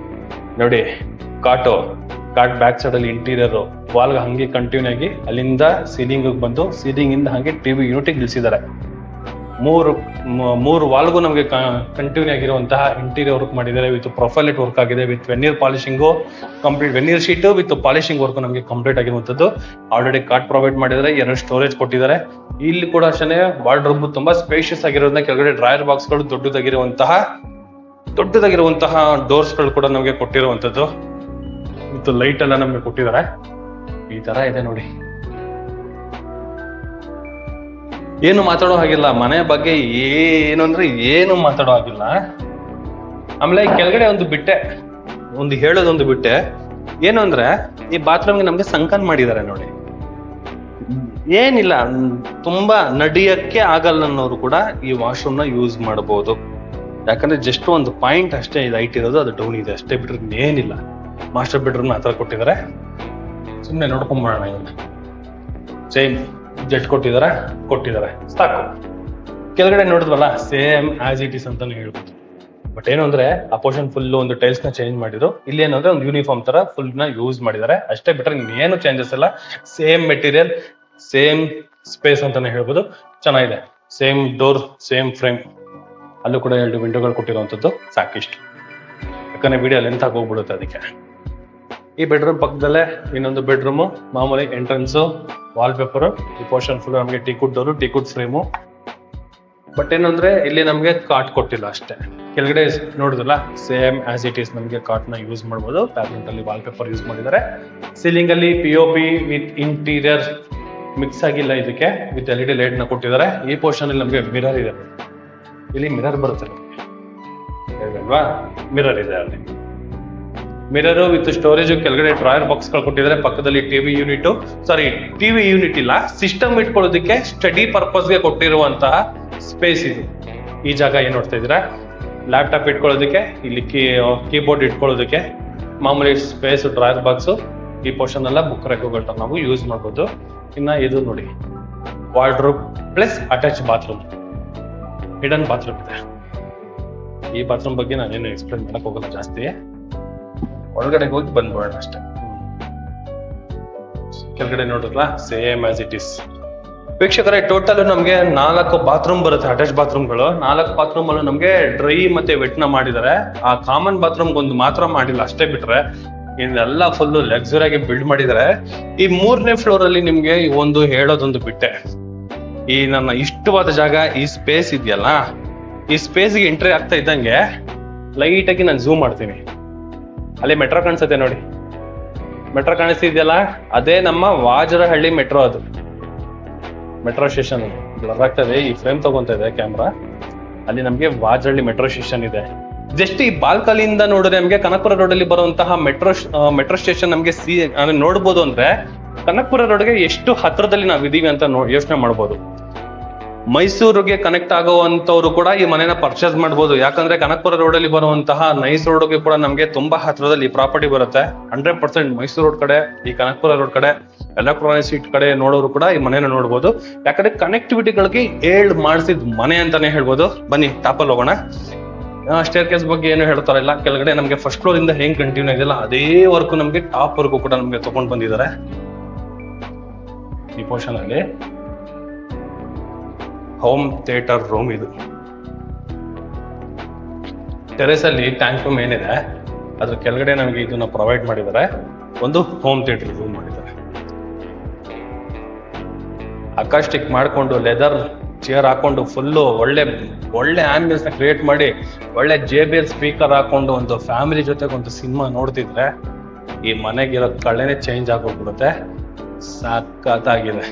ನೋಡಿ, ಕಾಟ್ ಬ್ಯಾಕ್ ಸೈಡ್ ಅಲ್ಲಿ ಇಂಟೀರಿಯರ್ ವಾಲ್ಗೆ ಹಂಗೆ ಕಂಟಿನ್ಯೂ ಆಗಿ ಅಲ್ಲಿಂದ ಸೀಲಿಂಗ್ ಬಂದು ಸೀಲಿಂಗ್ ಇಂದ ಹಂಗೆ ಟಿವಿ ಯೂನಿಟ್ ನಿಲ್ಸಿದ್ದಾರೆ. ಮೂರು ವಾಲ್ಗೂ ನಮಗೆ ಕಂಟಿನ್ಯೂ ಆಗಿರುವಂತಹ ಇಂಟೀರಿಯರ್ ವರ್ಕ್ ಮಾಡಿದ್ದಾರೆ. ವಿತ್ ಪ್ರೊಫೈಲೈಟ್ ವರ್ಕ್ ಆಗಿದೆ, with veneer polishing complete, veneer sheet with polishing work ನಮಗೆ ಕಂಪ್ಲೀಟ್ ಆಗಿರುವಂತದ್ದು. ಆಲ್ರೆಡಿ ಕಾರ್ಡ್ ಪ್ರೊವೈಡ್ ಮಾಡಿದ್ದಾರೆ, 2 ಸ್ಟೋರೇಜ್ ಕೊಟ್ಟಿದ್ದಾರೆ. ಇಲ್ಲಿ ಕೂಡ ಅಷ್ಟೇ ವಾರ್ಡ್ರೋಬ್ ತುಂಬಾ ಸ್ಪೇಷಿಯಸ್ ಆಗಿರೋದ್ರಿಂದ ಕೆಳಗಡೆ ಡ್ರಾಯರ್ ಬಾಕ್ಸ್ ಗಳು ದೊಡ್ಡದಾಗಿರುವಂತಹ ಡೋರ್ಸ್ ಗಳು ಕೂಡ ನಮಗೆ ಕೊಟ್ಟಿರುವಂತದ್ದು. ಮತ್ತು ಲೈಟ್ ಎಲ್ಲ ನಮಗೆ ಕೊಟ್ಟಿದ್ದಾರೆ. ಈ ತರ ಇದೆ ನೋಡಿ. ಏನು ಮಾತಾಡೋ ಹಾಗಿಲ್ಲ ಮನೆ ಬಗ್ಗೆ, ಏನು ಮಾತಾಡೋ ಹಾಗಿಲ್ಲ. ಆಮೇಲೆ ಕೆಳಗಡೆ ಹೇಳೋದೊಂದು ಬಿಟ್ಟೆ ಏನು ಅಂದ್ರೆ, ಈ ಬಾತ್ರೂಮ್ಗೆ ನಮ್ಗೆ ಸಂಕನ್ ಮಾಡಿದ್ದಾರೆ ನೋಡಿ. ಏನಿಲ್ಲ, ತುಂಬಾ ನಡಿಯಕ್ಕೆ ಆಗಲ್ಲ ಅನ್ನೋರು ಕೂಡ ಈ ವಾಶ್ರೂಮ್ ನ ಯೂಸ್ ಮಾಡಬಹುದು. ಯಾಕಂದ್ರೆ ಜಸ್ಟ್ ಒಂದು ಪಾಯಿಂಟ್ ಅಷ್ಟೇ ಇದು ಹೈಟ್ ಇರೋದು, ಅದು ಡೌನ್ ಇದೆ ಅಷ್ಟೇ, ಬಿಟ್ರೆ ಏನಿಲ್ಲ. ಮಾಸ್ಟರ್ ಬೆಡ್ರೂಮ್ ಆ ತರ ಕೊಟ್ಟಿದ್ದಾರೆ. ಸುಮ್ಮನೆ ನೋಡ್ಕೊಂಬೋಣ. ಇವನ್ನ ಸೇಮ್ ಜೆಟ್ ಕೊಟ್ಟಿದ್ದಾರೆ ಸಾಕು. ಕೆಳಗಡೆ ನೋಡಿದ್ವಲ್ಲ, ಸೇಮ್ ಆಸ್ ಇಟ್ ಇಸ್ ಅಂತಾನೆ ಹೇಳ್ಬೋದು. ಬಟ್ ಏನು ಅಂದ್ರೆ ಆ ಪೋರ್ಷನ್ ಫುಲ್ ಒಂದು ಟೈಲ್ಸ್ ನ ಚೇಂಜ್ ಮಾಡಿದ್ರು. ಇಲ್ಲಿ ಏನಂದ್ರೆ ಒಂದು ಯೂನಿಫಾರ್ಮ್ ತರ ಫುಲ್ ನ ಯೂಸ್ ಮಾಡಿದ್ದಾರೆ ಅಷ್ಟೇ, ಬಿಟ್ರೆ ಏನು ಚೇಂಜಸ್ ಇಲ್ಲ. ಸೇಮ್ ಮೆಟೀರಿಯಲ್, ಸೇಮ್ ಸ್ಪೇಸ್ ಅಂತಾನೆ ಹೇಳ್ಬೋದು. ಚೆನ್ನಾಗಿದೆ. Same door, same frame. ಅಲ್ಲೂ ಕೂಡ 2 ವಿಂಡೋಗಳು ಕೊಟ್ಟಿರುವಂತದ್ದು ಸಾಕಿಷ್ಟು. ಯಾಕಂದ್ರೆ ವಿಡಿಯೋ ಲೆಂತ್ ಆಗಿ ಹೋಗ್ಬಿಡುತ್ತೆ ಅದಕ್ಕೆ. ಈ ಬೆಡ್ರೂಮ್ ಪಕ್ಕದಲ್ಲೇ ಇನ್ನೊಂದು ಬೆಡ್ರೂಮ್, ಮಾಮೂಲಿ ಎಂಟ್ರೆನ್ಸ್, ವಾಲ್ ಪೇಪರ್. ಈ ಪೋರ್ಷನ್ ಫುಲ್ ನಮಗೆ ಟೀಕುಡ್ ಡೋರು, ಟೀಕುಡ್ ಫ್ರೇಮು. ಬಟ್ ಏನಂದ್ರೆ ಇಲ್ಲಿ ನಮ್ಗೆ ಕಾಟ್ ಕೊಟ್ಟಿಲ್ಲ ಅಷ್ಟೇ. ಕೆಳಗಡೆ ನೋಡಿದ್ರಲ್ಲ, ಸೇಮ್ ಆಸ್ ಇಟ್ ಈಸ್ ನಮಗೆ ಕಾಟ್ ನ ಯೂಸ್ ಮಾಡ್ಬೋದು. ಪ್ಯಾಬ್ಲೆಟ್ ಅಲ್ಲಿ ವಾಲ್ ಪೇಪರ್ ಯೂಸ್ ಮಾಡಿದ್ದಾರೆ. ಸೀಲಿಂಗ್ ಅಲ್ಲಿ POP ವಿತ್ ಇಂಟೀರಿಯರ್ ಮಿಕ್ಸ್ ಆಗಿಲ್ಲ ಇದಕ್ಕೆ, ವಿತ್ LED ಲೈಟ್ ನ ಕೊಟ್ಟಿದ್ದಾರೆ. ಈ ಪೋರ್ಷನ್ ಅಲ್ಲಿ ನಮಗೆ ಮಿರರ್ ಇದೆ. ಇಲ್ಲಿ ಮಿರರ್ ಬರುತ್ತೆ ಅಲ್ವಾ, ಮಿರರ್ ಇದೆ ಅಲ್ಲಿ. ಮಿರರ್ ವಿತ್ ಸ್ಟೋರೇಜ್, ಕೆಳಗಡೆ ಡ್ರಾಯರ್ ಬಾಕ್ಸ್ ಗಳು ಕೊಟ್ಟಿದ್ದಾರೆ. ಪಕ್ಕದಲ್ಲಿ ಟಿವಿ ಯೂನಿಟ್ ಇಲ್ಲ, ಸಿಸ್ಟಮ್ ಇಟ್ಕೊಳ್ಳೋದಕ್ಕೆ ಸ್ಟಡಿ ಪರ್ಪಸ್ ಗೆ ಕೊಟ್ಟಿರುವಂತಹ ಸ್ಪೇಸ್ ಇದು. ಈ ಜಾಗ ಏನ್ ನೋಡ್ತಾ ಇದ್ದೀರಾ, ಲ್ಯಾಪ್ಟಾಪ್ ಇಟ್ಕೊಳ್ಳೋದಕ್ಕೆ, ಇಲ್ಲಿ ಕೀಬೋರ್ಡ್ ಇಟ್ಕೊಳ್ಳೋದಕ್ಕೆ ಮಾಮೂಲಿ ಸ್ಪೇಸ್, ಡ್ರಾಯರ್ ಬಾಕ್ಸ್. ಈ ಪೋರ್ಷನ್ ಎಲ್ಲ ಬುಕ್ ರೆಕ್ಕೋಗಳನ್ನ ನಾವು ಯೂಸ್ ಮಾಡ್ಬೋದು. ಇನ್ನ ಇದು ನೋಡಿ, wardrobe plus attach bathroom, hidden bathroom ಇದೆ. ಈ ಬಾತ್ರೂಮ್ ಬಗ್ಗೆ ನಾನೇನು ಎಕ್ಸ್ಪ್ಲೇನ್ ಮಾಡಕ್ ಹೋಗಲ್ಲ ಜಾಸ್ತಿ, ಒಳಗಡೆ ಹೋಗಿ ಬಂದ್ಬಿಡೋಣ ಅಷ್ಟೇ. ಕೆಳಗಡೆ ನೋಡಿದ್ರಲ್ಲ, ಸೇಮ್ ಆಸ್ ಇಟ್ ಇಸ್. ವೀಕ್ಷಕರೇ, ಟೋಟಲ್ ನಮ್ಗೆ 4 ಬಾತ್ರೂಮ್ ಬರುತ್ತೆ, ಅಟ್ಯಾಚ್ ಬಾತ್ರೂಮ್ಗಳು. 4 ಬಾತ್ರೂಮ್ ಅಲ್ಲೂ ನಮ್ಗೆ ಡ್ರೈ ಮತ್ತೆ ವೆಟ್ ನ ಮಾಡಿದ್ದಾರೆ. ಆ ಕಾಮನ್ ಬಾತ್ರೂಮ್ ಒಂದು ಮಾತ್ರ ಮಾಡಿಲ್ಲ ಅಷ್ಟೇ, ಬಿಟ್ರೆ ಇದೆಲ್ಲ ಫುಲ್ ಲಕ್ಸುರಿ ಆಗಿ ಬಿಲ್ಡ್ ಮಾಡಿದ್ದಾರೆ. ಈ 3ನೇ ಫ್ಲೋರ್ ಅಲ್ಲಿ ನಿಮ್ಗೆ ಒಂದು ಹೇಳೋದೊಂದು ಬಿಟ್ಟೆ, ಈ ನನ್ನ ಇಷ್ಟವಾದ ಜಾಗ, ಈ ಸ್ಪೇಸ್ ಇದೆಯಲ್ಲ, ಈ ಸ್ಪೇಸ್ಗೆ ಎಂಟ್ರಿ ಆಗ್ತಾ ಇದ್ದಂಗೆ ಲೈಟ್ ಆಗಿ ನಾನು ಝೂಮ್ ಮಾಡ್ತೀನಿ. ಅಲ್ಲಿ ಮೆಟ್ರೋ ಕಾಣಿಸುತ್ತೆ ನೋಡಿ, ಮೆಟ್ರೋ ಕಾಣಿಸ್ತಿದೆಯಲ್ಲ, ಅದೇ ನಮ್ಮ ವಾಜರಹಳ್ಳಿ ಮೆಟ್ರೋ. ಅದು ಮೆಟ್ರೋ ಸ್ಟೇಷನ್ ಬ್ಲರ್ ಆಗ್ತದೆ, ಈ ಫ್ರೇಮ್ ತಗೊಂತ ಇದೆ ಕ್ಯಾಮ್ರಾ. ಅಲ್ಲಿ ನಮ್ಗೆ ವಾಜರಹಳ್ಳಿ ಮೆಟ್ರೋ ಸ್ಟೇಷನ್ ಇದೆ. ಜಸ್ಟ್ ಈ ಬಾಲ್ಕನಿಯಿಂದ ನೋಡಿದ್ರೆ ನಮ್ಗೆ ಕನಕಪುರ ರೋಡ್ ಅಲ್ಲಿ ಬರುವಂತಹ ಮೆಟ್ರೋ ಸ್ಟೇಷನ್ ನಮ್ಗೆ ನೋಡ್ಬೋದು. ಅಂದ್ರೆ ಕನಕಪುರ ರೋಡ್ಗೆ ಎಷ್ಟು ಹತ್ರದಲ್ಲಿ ನಾವ್ ಇದೀವಿ ಅಂತ ಯೋಚನೆ ಮಾಡ್ಬೋದು. ಮೈಸೂರಿಗೆ ಕನೆಕ್ಟ್ ಆಗುವಂತವ್ರು ಕೂಡ ಈ ಮನೆನ ಪರ್ಚೇಸ್ ಮಾಡ್ಬೋದು. ಯಾಕಂದ್ರೆ ಕನಕಪುರ ರೋಡ್ ಅಲ್ಲಿ ಬರುವಂತಹ ನೈಸ್ ರೋಡ್ಗೆ ಕೂಡ ನಮ್ಗೆ ತುಂಬಾ ಹತ್ರದಲ್ಲಿ ಪ್ರಾಪರ್ಟಿ ಬರುತ್ತೆ. 100% ಮೈಸೂರು ರೋಡ್ ಕಡೆ, ಈ ಕನಕಪುರ ರೋಡ್ ಕಡೆ, ಎಲೆಕ್ಟ್ರಾನಿಕ್ ಸೀಟ್ ಕಡೆ ನೋಡೋರು ಕೂಡ ಈ ಮನೆನ ನೋಡ್ಬೋದು. ಯಾಕಂದ್ರೆ ಕನೆಕ್ಟಿವಿಟಿಗಳಿಗೆ ಮಾಡಿಸಿದ ಮನೆ ಅಂತಾನೆ ಹೇಳ್ಬೋದು. ಬನ್ನಿ ಟಾಪಲ್ಲಿ ಹೋಗೋಣ. ಸ್ಟೇರ್ ಕೇಸ್ ಬಗ್ಗೆ ಏನು ಹೇಳ್ತಾರಿಲ್ಲ. ಕೆಳಗಡೆ ನಮ್ಗೆ ಫಸ್ಟ್ ಫ್ಲೋರ್ ಇಂದ ಹೆಂಗ್ ಕಂಟಿನ್ಯೂ ಇದೆಯಲ್ಲ, ಅದೇ ವರ್ಕ್ ನಮ್ಗೆ ಟಾಪ್ ವರ್ಗೂ ಕೂಡ ನಮ್ಗೆ ತಗೊಂಡ್ ಬಂದಿದ್ದಾರೆ. ಈ ಪೋರ್ಷನ್ ಅಲ್ಲಿ ಹೋಮ್ ಥಿಯೇಟರ್ ರೂಮ್ ಇದು. ಟೆರೆಸ್ ಅಲ್ಲಿ ಟ್ಯಾಂಕ್ ರೂಮ್ ಏನಿದೆ ಅದ್ರ ಕೆಳಗಡೆ ನಮಗೆ ಇದನ್ನ ಪ್ರೊವೈಡ್ ಮಾಡಿದ್ದಾರೆ. ಒಂದು ಹೋಮ್ ಥಿಯೇಟರ್ ರೂಮ್ ಮಾಡಿದ್ದಾರೆ. ಅಕಾಸ್ಟಿಕ್ ಮಾಡ್ಕೊಂಡು ಲೆದರ್ ಚೇರ್ ಹಾಕೊಂಡು ಫುಲ್ಲು ಒಳ್ಳೆ ಆಂಬಿಯನ್ಸ್ ನ ಕ್ರಿಯೇಟ್ ಮಾಡಿ, ಒಳ್ಳೆ JBL ಸ್ಪೀಕರ್ ಹಾಕೊಂಡು ಒಂದು ಫ್ಯಾಮಿಲಿ ಜೊತೆಗೆ ಒಂದು ಸಿನಿಮಾ ನೋಡ್ತಿದ್ರೆ ಈ ಮನೆಗಿರೋ ಕಳೆನೆ ಚೇಂಜ್ ಆಗೋಗ್ಬಿಡುತ್ತೆ. ಸಖತ್ತಾಗಿದೆ.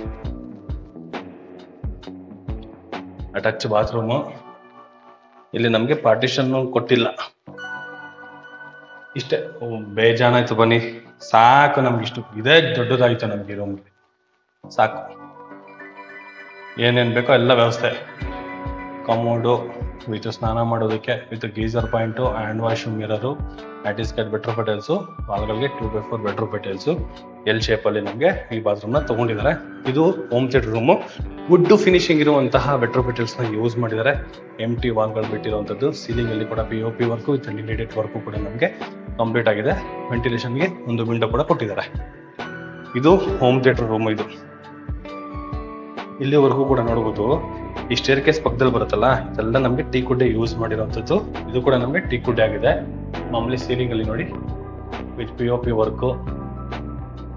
Attach bathroom. ಇಲ್ಲಿ ನಮ್ಗೆ ಪಾರ್ಟಿಷನ್ ಕೊಟ್ಟಿಲ್ಲ. ಇಷ್ಟೇ, ಬೇಜಾನಾಯ್ತು ಬನ್ನಿ, ಸಾಕು ನಮ್ಗೆ. ಇಷ್ಟು ಇದೇ ದೊಡ್ಡದಾಯ್ತು ನಮ್ಗೆ ರೂಮ್ಗೆ, ಸಾಕು. ಏನೇನ್ ಬೇಕೋ ಎಲ್ಲ ವ್ಯವಸ್ಥೆ. ಕಮೋಡು ವಿತ್ ಸ್ನಾನ ಮಾಡೋದಕ್ಕೆ, with geyser point, hand wash, mirror, ಆಟಿಸ್ಕೇಟ್ ಬೆಟ್ರ್ ಪೆಟಲ್ಸು, ವಾಲ್ಗಳಿಗೆ 2x4 ಬೆಟ್ರ್ ಪೆಟಲ್ಸು, ಎಲ್ ಶೇಪಲ್ಲಿ ನಮಗೆ ಈ ಬಾತ್ರೂಮ್ನ ತಗೊಂಡಿದ್ದಾರೆ. ಇದು home theatre room. Wood finishing ಇರುವಂತಹ ಬೆಟ್ರ್ ಪೆಟಲ್ಸ್ನ ಯೂಸ್ ಮಾಡಿದ್ದಾರೆ. ಎಂಟಿ ವಾಲ್ಗಳು ಬಿಟ್ಟಿರುವಂಥದ್ದು. ಸೀಲಿಂಗ್ ಅಲ್ಲಿ ಕೂಡ POP work with limited work ಕೂಡ ನಮಗೆ ಕಂಪ್ಲೀಟ್ ಆಗಿದೆ. ವೆಂಟಿಲೇಷನ್ಗೆ ಒಂದು ವಿಂಡೋ ಕೂಡ ಕೊಟ್ಟಿದ್ದಾರೆ. ಇದು ಹೋಮ್ ಥಿಯೇಟರ್ ರೂಮ್. ಇದು ಇಲ್ಲಿವರೆಗೂ ಕೂಡ ನೋಡ್ಬೋದು. ಈ ಸ್ಟೇರ್ ಕೇಸ್ ಪಕ್ಕದಲ್ಲಿ ಬರುತ್ತಲ್ಲ, ಇದೆಲ್ಲ ನಮಗೆ ಟೀ ಕುಡ್ಡೆ ಯೂಸ್ ಮಾಡಿರೋಂಥದ್ದು. ಇದು ಕೂಡ ನಮಗೆ ಟೀ ಕುಡ್ಡೆ ಆಗಿದೆ. ಮಾಮೂಲಿ ಸೀಲಿಂಗ್ ಅಲ್ಲಿ ನೋಡಿ with POP work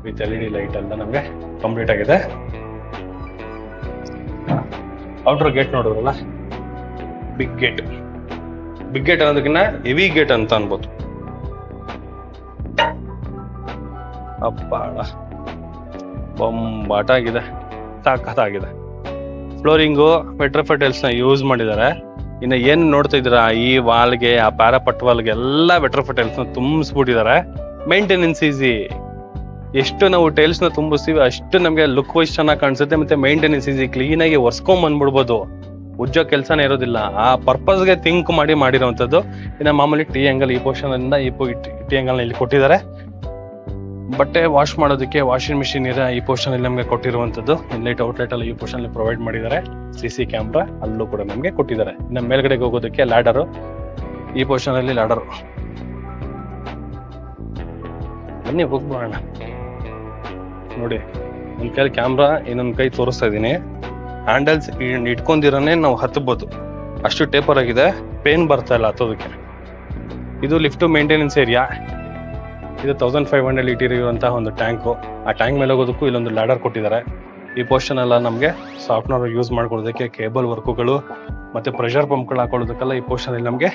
with LED light ಎಲ್ಲ ನಮಗೆ ಕಂಪ್ಲೀಟ್ ಆಗಿದೆ. ಔಟರ್ ಗೇಟ್ ನೋಡಿದ್ರಲ್ಲ, ಬಿಗ್ ಗೇಟ್. ಬಿಗ್ ಗೇಟ್ ಅನ್ನೋದಕ್ಕಿಂತ ಹೆವಿ ಗೇಟ್ ಅಂತ ಅನ್ಬೋದು. ಅಪ್ಪಾಡ ಬೊಂಬಾಟ ಆಗಿದೆ, ತಾಕತ್ತಾಗಿದೆ. ಫ್ಲೋರಿಂಗು ಬೆಟ್ರ್ ಪೆಟಲ್ಸ್ ನ ಯೂಸ್ ಮಾಡಿದ್ದಾರೆ. ಇನ್ನು ಏನ್ ನೋಡ್ತಾ ಇದ್ದೀರಾ, ಈ ವಾಲ್ಗೆ, ಆ ಪ್ಯಾರಾಪಟ್ ವಾಲ್ಗೆ ಎಲ್ಲ ಬೆಟ್ರ್ ಪೆಟಲ್ಸ್ ನ ತುಂಬಿಸ್ಬಿಟ್ಟಿದ್ದಾರೆ. Maintenance easy. ಎಷ್ಟು ನಾವು ಟೈಲ್ಸ್ ನ ತುಂಬಿಸ್ತೀವಿ ಅಷ್ಟು ನಮ್ಗೆ ಲುಕ್ ವೈಸ್ ಚೆನ್ನಾಗಿ ಕಾಣಿಸುತ್ತೆ. ಮತ್ತೆ ಮೇಂಟೆನೆನ್ಸ್ ಈಸಿ, ಕ್ಲೀನ್ ಆಗಿ ಒರ್ಸ್ಕೊಂಡ್ ಬಂದ್ಬಿಡ್ಬೋದು. ಉಜ್ಜೋ ಕೆಲಸನೇ ಇರೋದಿಲ್ಲ. ಆ ಪರ್ಪಸ್ಗೆ ಥಿಂಕ್ ಮಾಡಿರೋಂಥದ್ದು. ಇನ್ನು ಮಾಮೂಲಿ ಟೀ ಆಂಗಲ್ ಈ ಪೋರ್ಷನ್ ಇಂದ ಈ ಟೀ ಆಂಗಲ್ ಇಲ್ಲಿ ಕೊಟ್ಟಿದ್ದಾರೆ. ಬಟ್ಟೆ ವಾಶ್ ಮಾಡೋದಕ್ಕೆ ವಾಷಿಂಗ್ ಮಿಷಿನ್ ಇದೆ ಈ ಪೋರ್ಷನ್ ಅಲ್ಲಿ ನಮಗೆ ಕೊಟ್ಟಿರುವಂತದ್ದು. ಇನ್ಲೈಟ್ ಔಟ್ಲೆಟ್ ಅಲ್ಲಿ ಈ ಪೋರ್ಷನ್ ಅಲ್ಲಿ ಪ್ರೊವೈಡ್ ಮಾಡಿದ್ದಾರೆ. CC ಕ್ಯಾಮ್ರಾ ಅಲ್ಲೂ ಕೂಡ ನಮಗೆ ಕೊಟ್ಟಿದ್ದಾರೆ. ಇನ್ನು ಮೇಲ್ಗಡೆಗೆ ಹೋಗೋದಕ್ಕೆ ಲ್ಯಾಡರ್, ಈ ಪೋರ್ಷನ್ ಅಲ್ಲಿ ಲ್ಯಾಡರ್. ಬನ್ನಿ ಹೋಗ್ಬೋಣ. ನೋಡಿ, ಒಂದ್ ಕೈ ಕ್ಯಾಮ್ರಾ, ಇನ್ನೊಂದ್ ಕೈ ತೋರಿಸ್ತಾ ಇದೀನಿ. ಹ್ಯಾಂಡಲ್ಸ್ ಇಟ್ಕೊಂಡಿರೋನೆ ನಾವು ಹತ್ತಬಹುದು, ಅಷ್ಟು ಟೇಪರ್ ಆಗಿದೆ. ಪೇನ್ ಬರ್ತಾ ಇಲ್ಲ ಹತ್ತೋದಕ್ಕೆ. ಇದು ಲಿಫ್ಟ್ ಮೇಂಟೆನೆನ್ಸ್ ಏರಿಯಾ. ಇದು 1500 ಲೀಟರ್ ಇರುವಂತಹ ಒಂದು ಟ್ಯಾಂಕು. ಆ ಟ್ಯಾಂಕ್ ಮೇಲೆ ಹೋಗೋದಕ್ಕೂ ಇಲ್ಲೊಂದು ಲ್ಯಾಡರ್ ಕೊಟ್ಟಿದ್ದಾರೆ. ಈ ಪೋರ್ಷನ್ ಎಲ್ಲ ನಮಗೆ ಸಾಫ್ಟ್ವೇರ್ ಯೂಸ್ ಮಾಡ್ಕೊಳ್ಳೋದಕ್ಕೆ, ಕೇಬಲ್ ವರ್ಕುಗಳು ಮತ್ತೆ ಪ್ರೆಷರ್ ಪಂಪ್ಗಳು ಹಾಕೊಳ್ಳೋದಕ್ಕೆಲ್ಲ ಈ ಪೋರ್ಷನ್ ಅಲ್ಲಿ ನಮಗೆ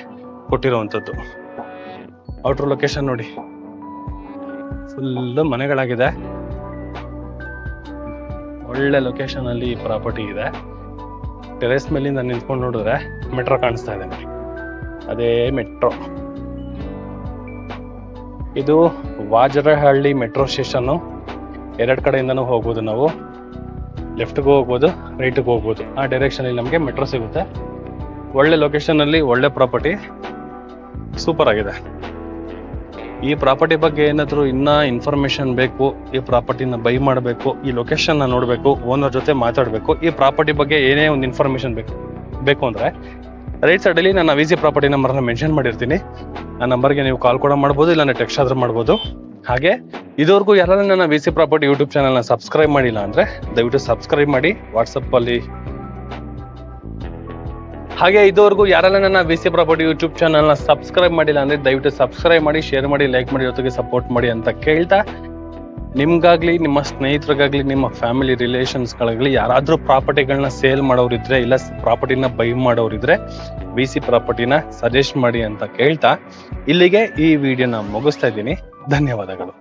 ಕೊಟ್ಟಿರುವಂತದ್ದು. ಔಟರ್ ಲೊಕೇಶನ್ ನೋಡಿ, ಫುಲ್ ಮನೆಗಳಾಗಿದೆ. ಒಳ್ಳೆ ಲೊಕೇಶನ್ ಅಲ್ಲಿ ಈ ಪ್ರಾಪರ್ಟಿ ಇದೆ. ಟೆರೆಸ್ ಮೇಲಿಂದ ನಿಂತ್ಕೊಂಡು ನೋಡಿದ್ರೆ ಮೆಟ್ರೋ ಕಾಣಿಸ್ತಾ ಇದೆ ನೋಡಿ, ಅದೇ ಮೆಟ್ರೋ. ಇದು ವಾಜರಹಳ್ಳಿ ಮೆಟ್ರೋ ಸ್ಟೇಷನ್ನು. 2 ಕಡೆಯಿಂದನೂ ಹೋಗ್ಬೋದು ನಾವು. ಲೆಫ್ಟ್ಗೆ ಹೋಗ್ಬೋದು, ರೈಟ್ಗೆ ಹೋಗ್ಬೋದು. ಆ ಡೈರೆಕ್ಷನ್ ಅಲ್ಲಿ ನಮಗೆ ಮೆಟ್ರೋ ಸಿಗುತ್ತೆ. ಒಳ್ಳೆ ಲೊಕೇಶನ್ ಅಲ್ಲಿ ಒಳ್ಳೆ ಪ್ರಾಪರ್ಟಿ, ಸೂಪರ್ ಆಗಿದೆ. ಈ ಪ್ರಾಪರ್ಟಿ ಬಗ್ಗೆ ಏನಾದರೂ ಇನ್ನ ಇನ್ಫಾರ್ಮೇಶನ್ ಬೇಕು, ಈ ಪ್ರಾಪರ್ಟಿನ ಬೈ ಮಾಡಬೇಕು, ಈ ಲೊಕೇಶನ್ ನ ನೋಡಬೇಕು, ಓನರ್ ಜೊತೆ ಮಾತಾಡಬೇಕು, ಈ ಪ್ರಾಪರ್ಟಿ ಬಗ್ಗೆ ಏನೇ ಒಂದು ಇನ್ಫಾರ್ಮೇಶನ್ ಬೇಕು ಅಂದ್ರೆ ರೈಟ್ ಸೈಡ್ ಅಲ್ಲಿ ನಾನು VC ಪ್ರಾಪರ್ಟಿ ನಂಬರ್ನ ಮೆನ್ಷನ್ ಮಾಡಿರ್ತೀನಿ. ಆ ನಂಬರ್ಗೆ ನೀವು ಕಾಲ್ ಕೂಡ ಮಾಡ್ಬೋದು, ಇಲ್ಲ ಟೆಕ್ಸ್ಟ್ ಆದ್ರೂ ಮಾಡ್ಬೋದು. ಹಾಗೆ ಇದುವರೆಗೂ ಯಾರು ನನ್ನ VC ಪ್ರಾಪರ್ಟಿ ಯೂಟ್ಯೂಬ್ ಚಾನಲ್ನ ಸಬ್ಸ್ಕ್ರೈಬ್ ಮಾಡಿಲ್ಲ ಅಂದ್ರೆ ದಯವಿಟ್ಟು ಸಬ್ಸ್ಕ್ರೈಬ್ ಮಾಡಿ. ವಾಟ್ಸಪ್ ಅಲ್ಲಿ ಹಾಗೆ ಇದುವರೆಗೂ ಯಾರೆಲ್ಲ ನನ್ನ VC ಪ್ರಾಪರ್ಟಿ ಯೂಟ್ಯೂಬ್ ಚಾನಲ್ನ ಸಬ್ಸ್ಕ್ರೈಬ್ ಮಾಡಿಲ್ಲ ಅಂದ್ರೆ ದಯವಿಟ್ಟು ಸಬ್ಸ್ಕ್ರೈಬ್ ಮಾಡಿ, ಶೇರ್ ಮಾಡಿ, ಲೈಕ್ ಮಾಡಿ, ಜೊತೆಗೆ ಸಪೋರ್ಟ್ ಮಾಡಿ ಅಂತ ಕೇಳ್ತಾ, ನಿಮ್ಗಾಗ್ಲಿ, ನಿಮ್ಮ ಸ್ನೇಹಿತರಿಗಾಗ್ಲಿ, ನಿಮ್ಮ ಫ್ಯಾಮಿಲಿ ರಿಲೇಷನ್ಸ್ಗಳಾಗ್ಲಿ ಯಾರಾದ್ರೂ ಪ್ರಾಪರ್ಟಿಗಳನ್ನ ಸೇಲ್ ಮಾಡೋರಿದ್ರೆ, ಇಲ್ಲ ಪ್ರಾಪರ್ಟಿನ ಬೈ ಮಾಡೋರಿದ್ರೆ VC ಪ್ರಾಪರ್ಟಿನ ಸಜೆಸ್ಟ್ ಮಾಡಿ ಅಂತ ಕೇಳ್ತಾ ಇಲ್ಲಿಗೆ ಈ ವಿಡಿಯೋನ ಮುಗಿಸ್ತಾ ಇದ್ದೀನಿ. ಧನ್ಯವಾದಗಳು.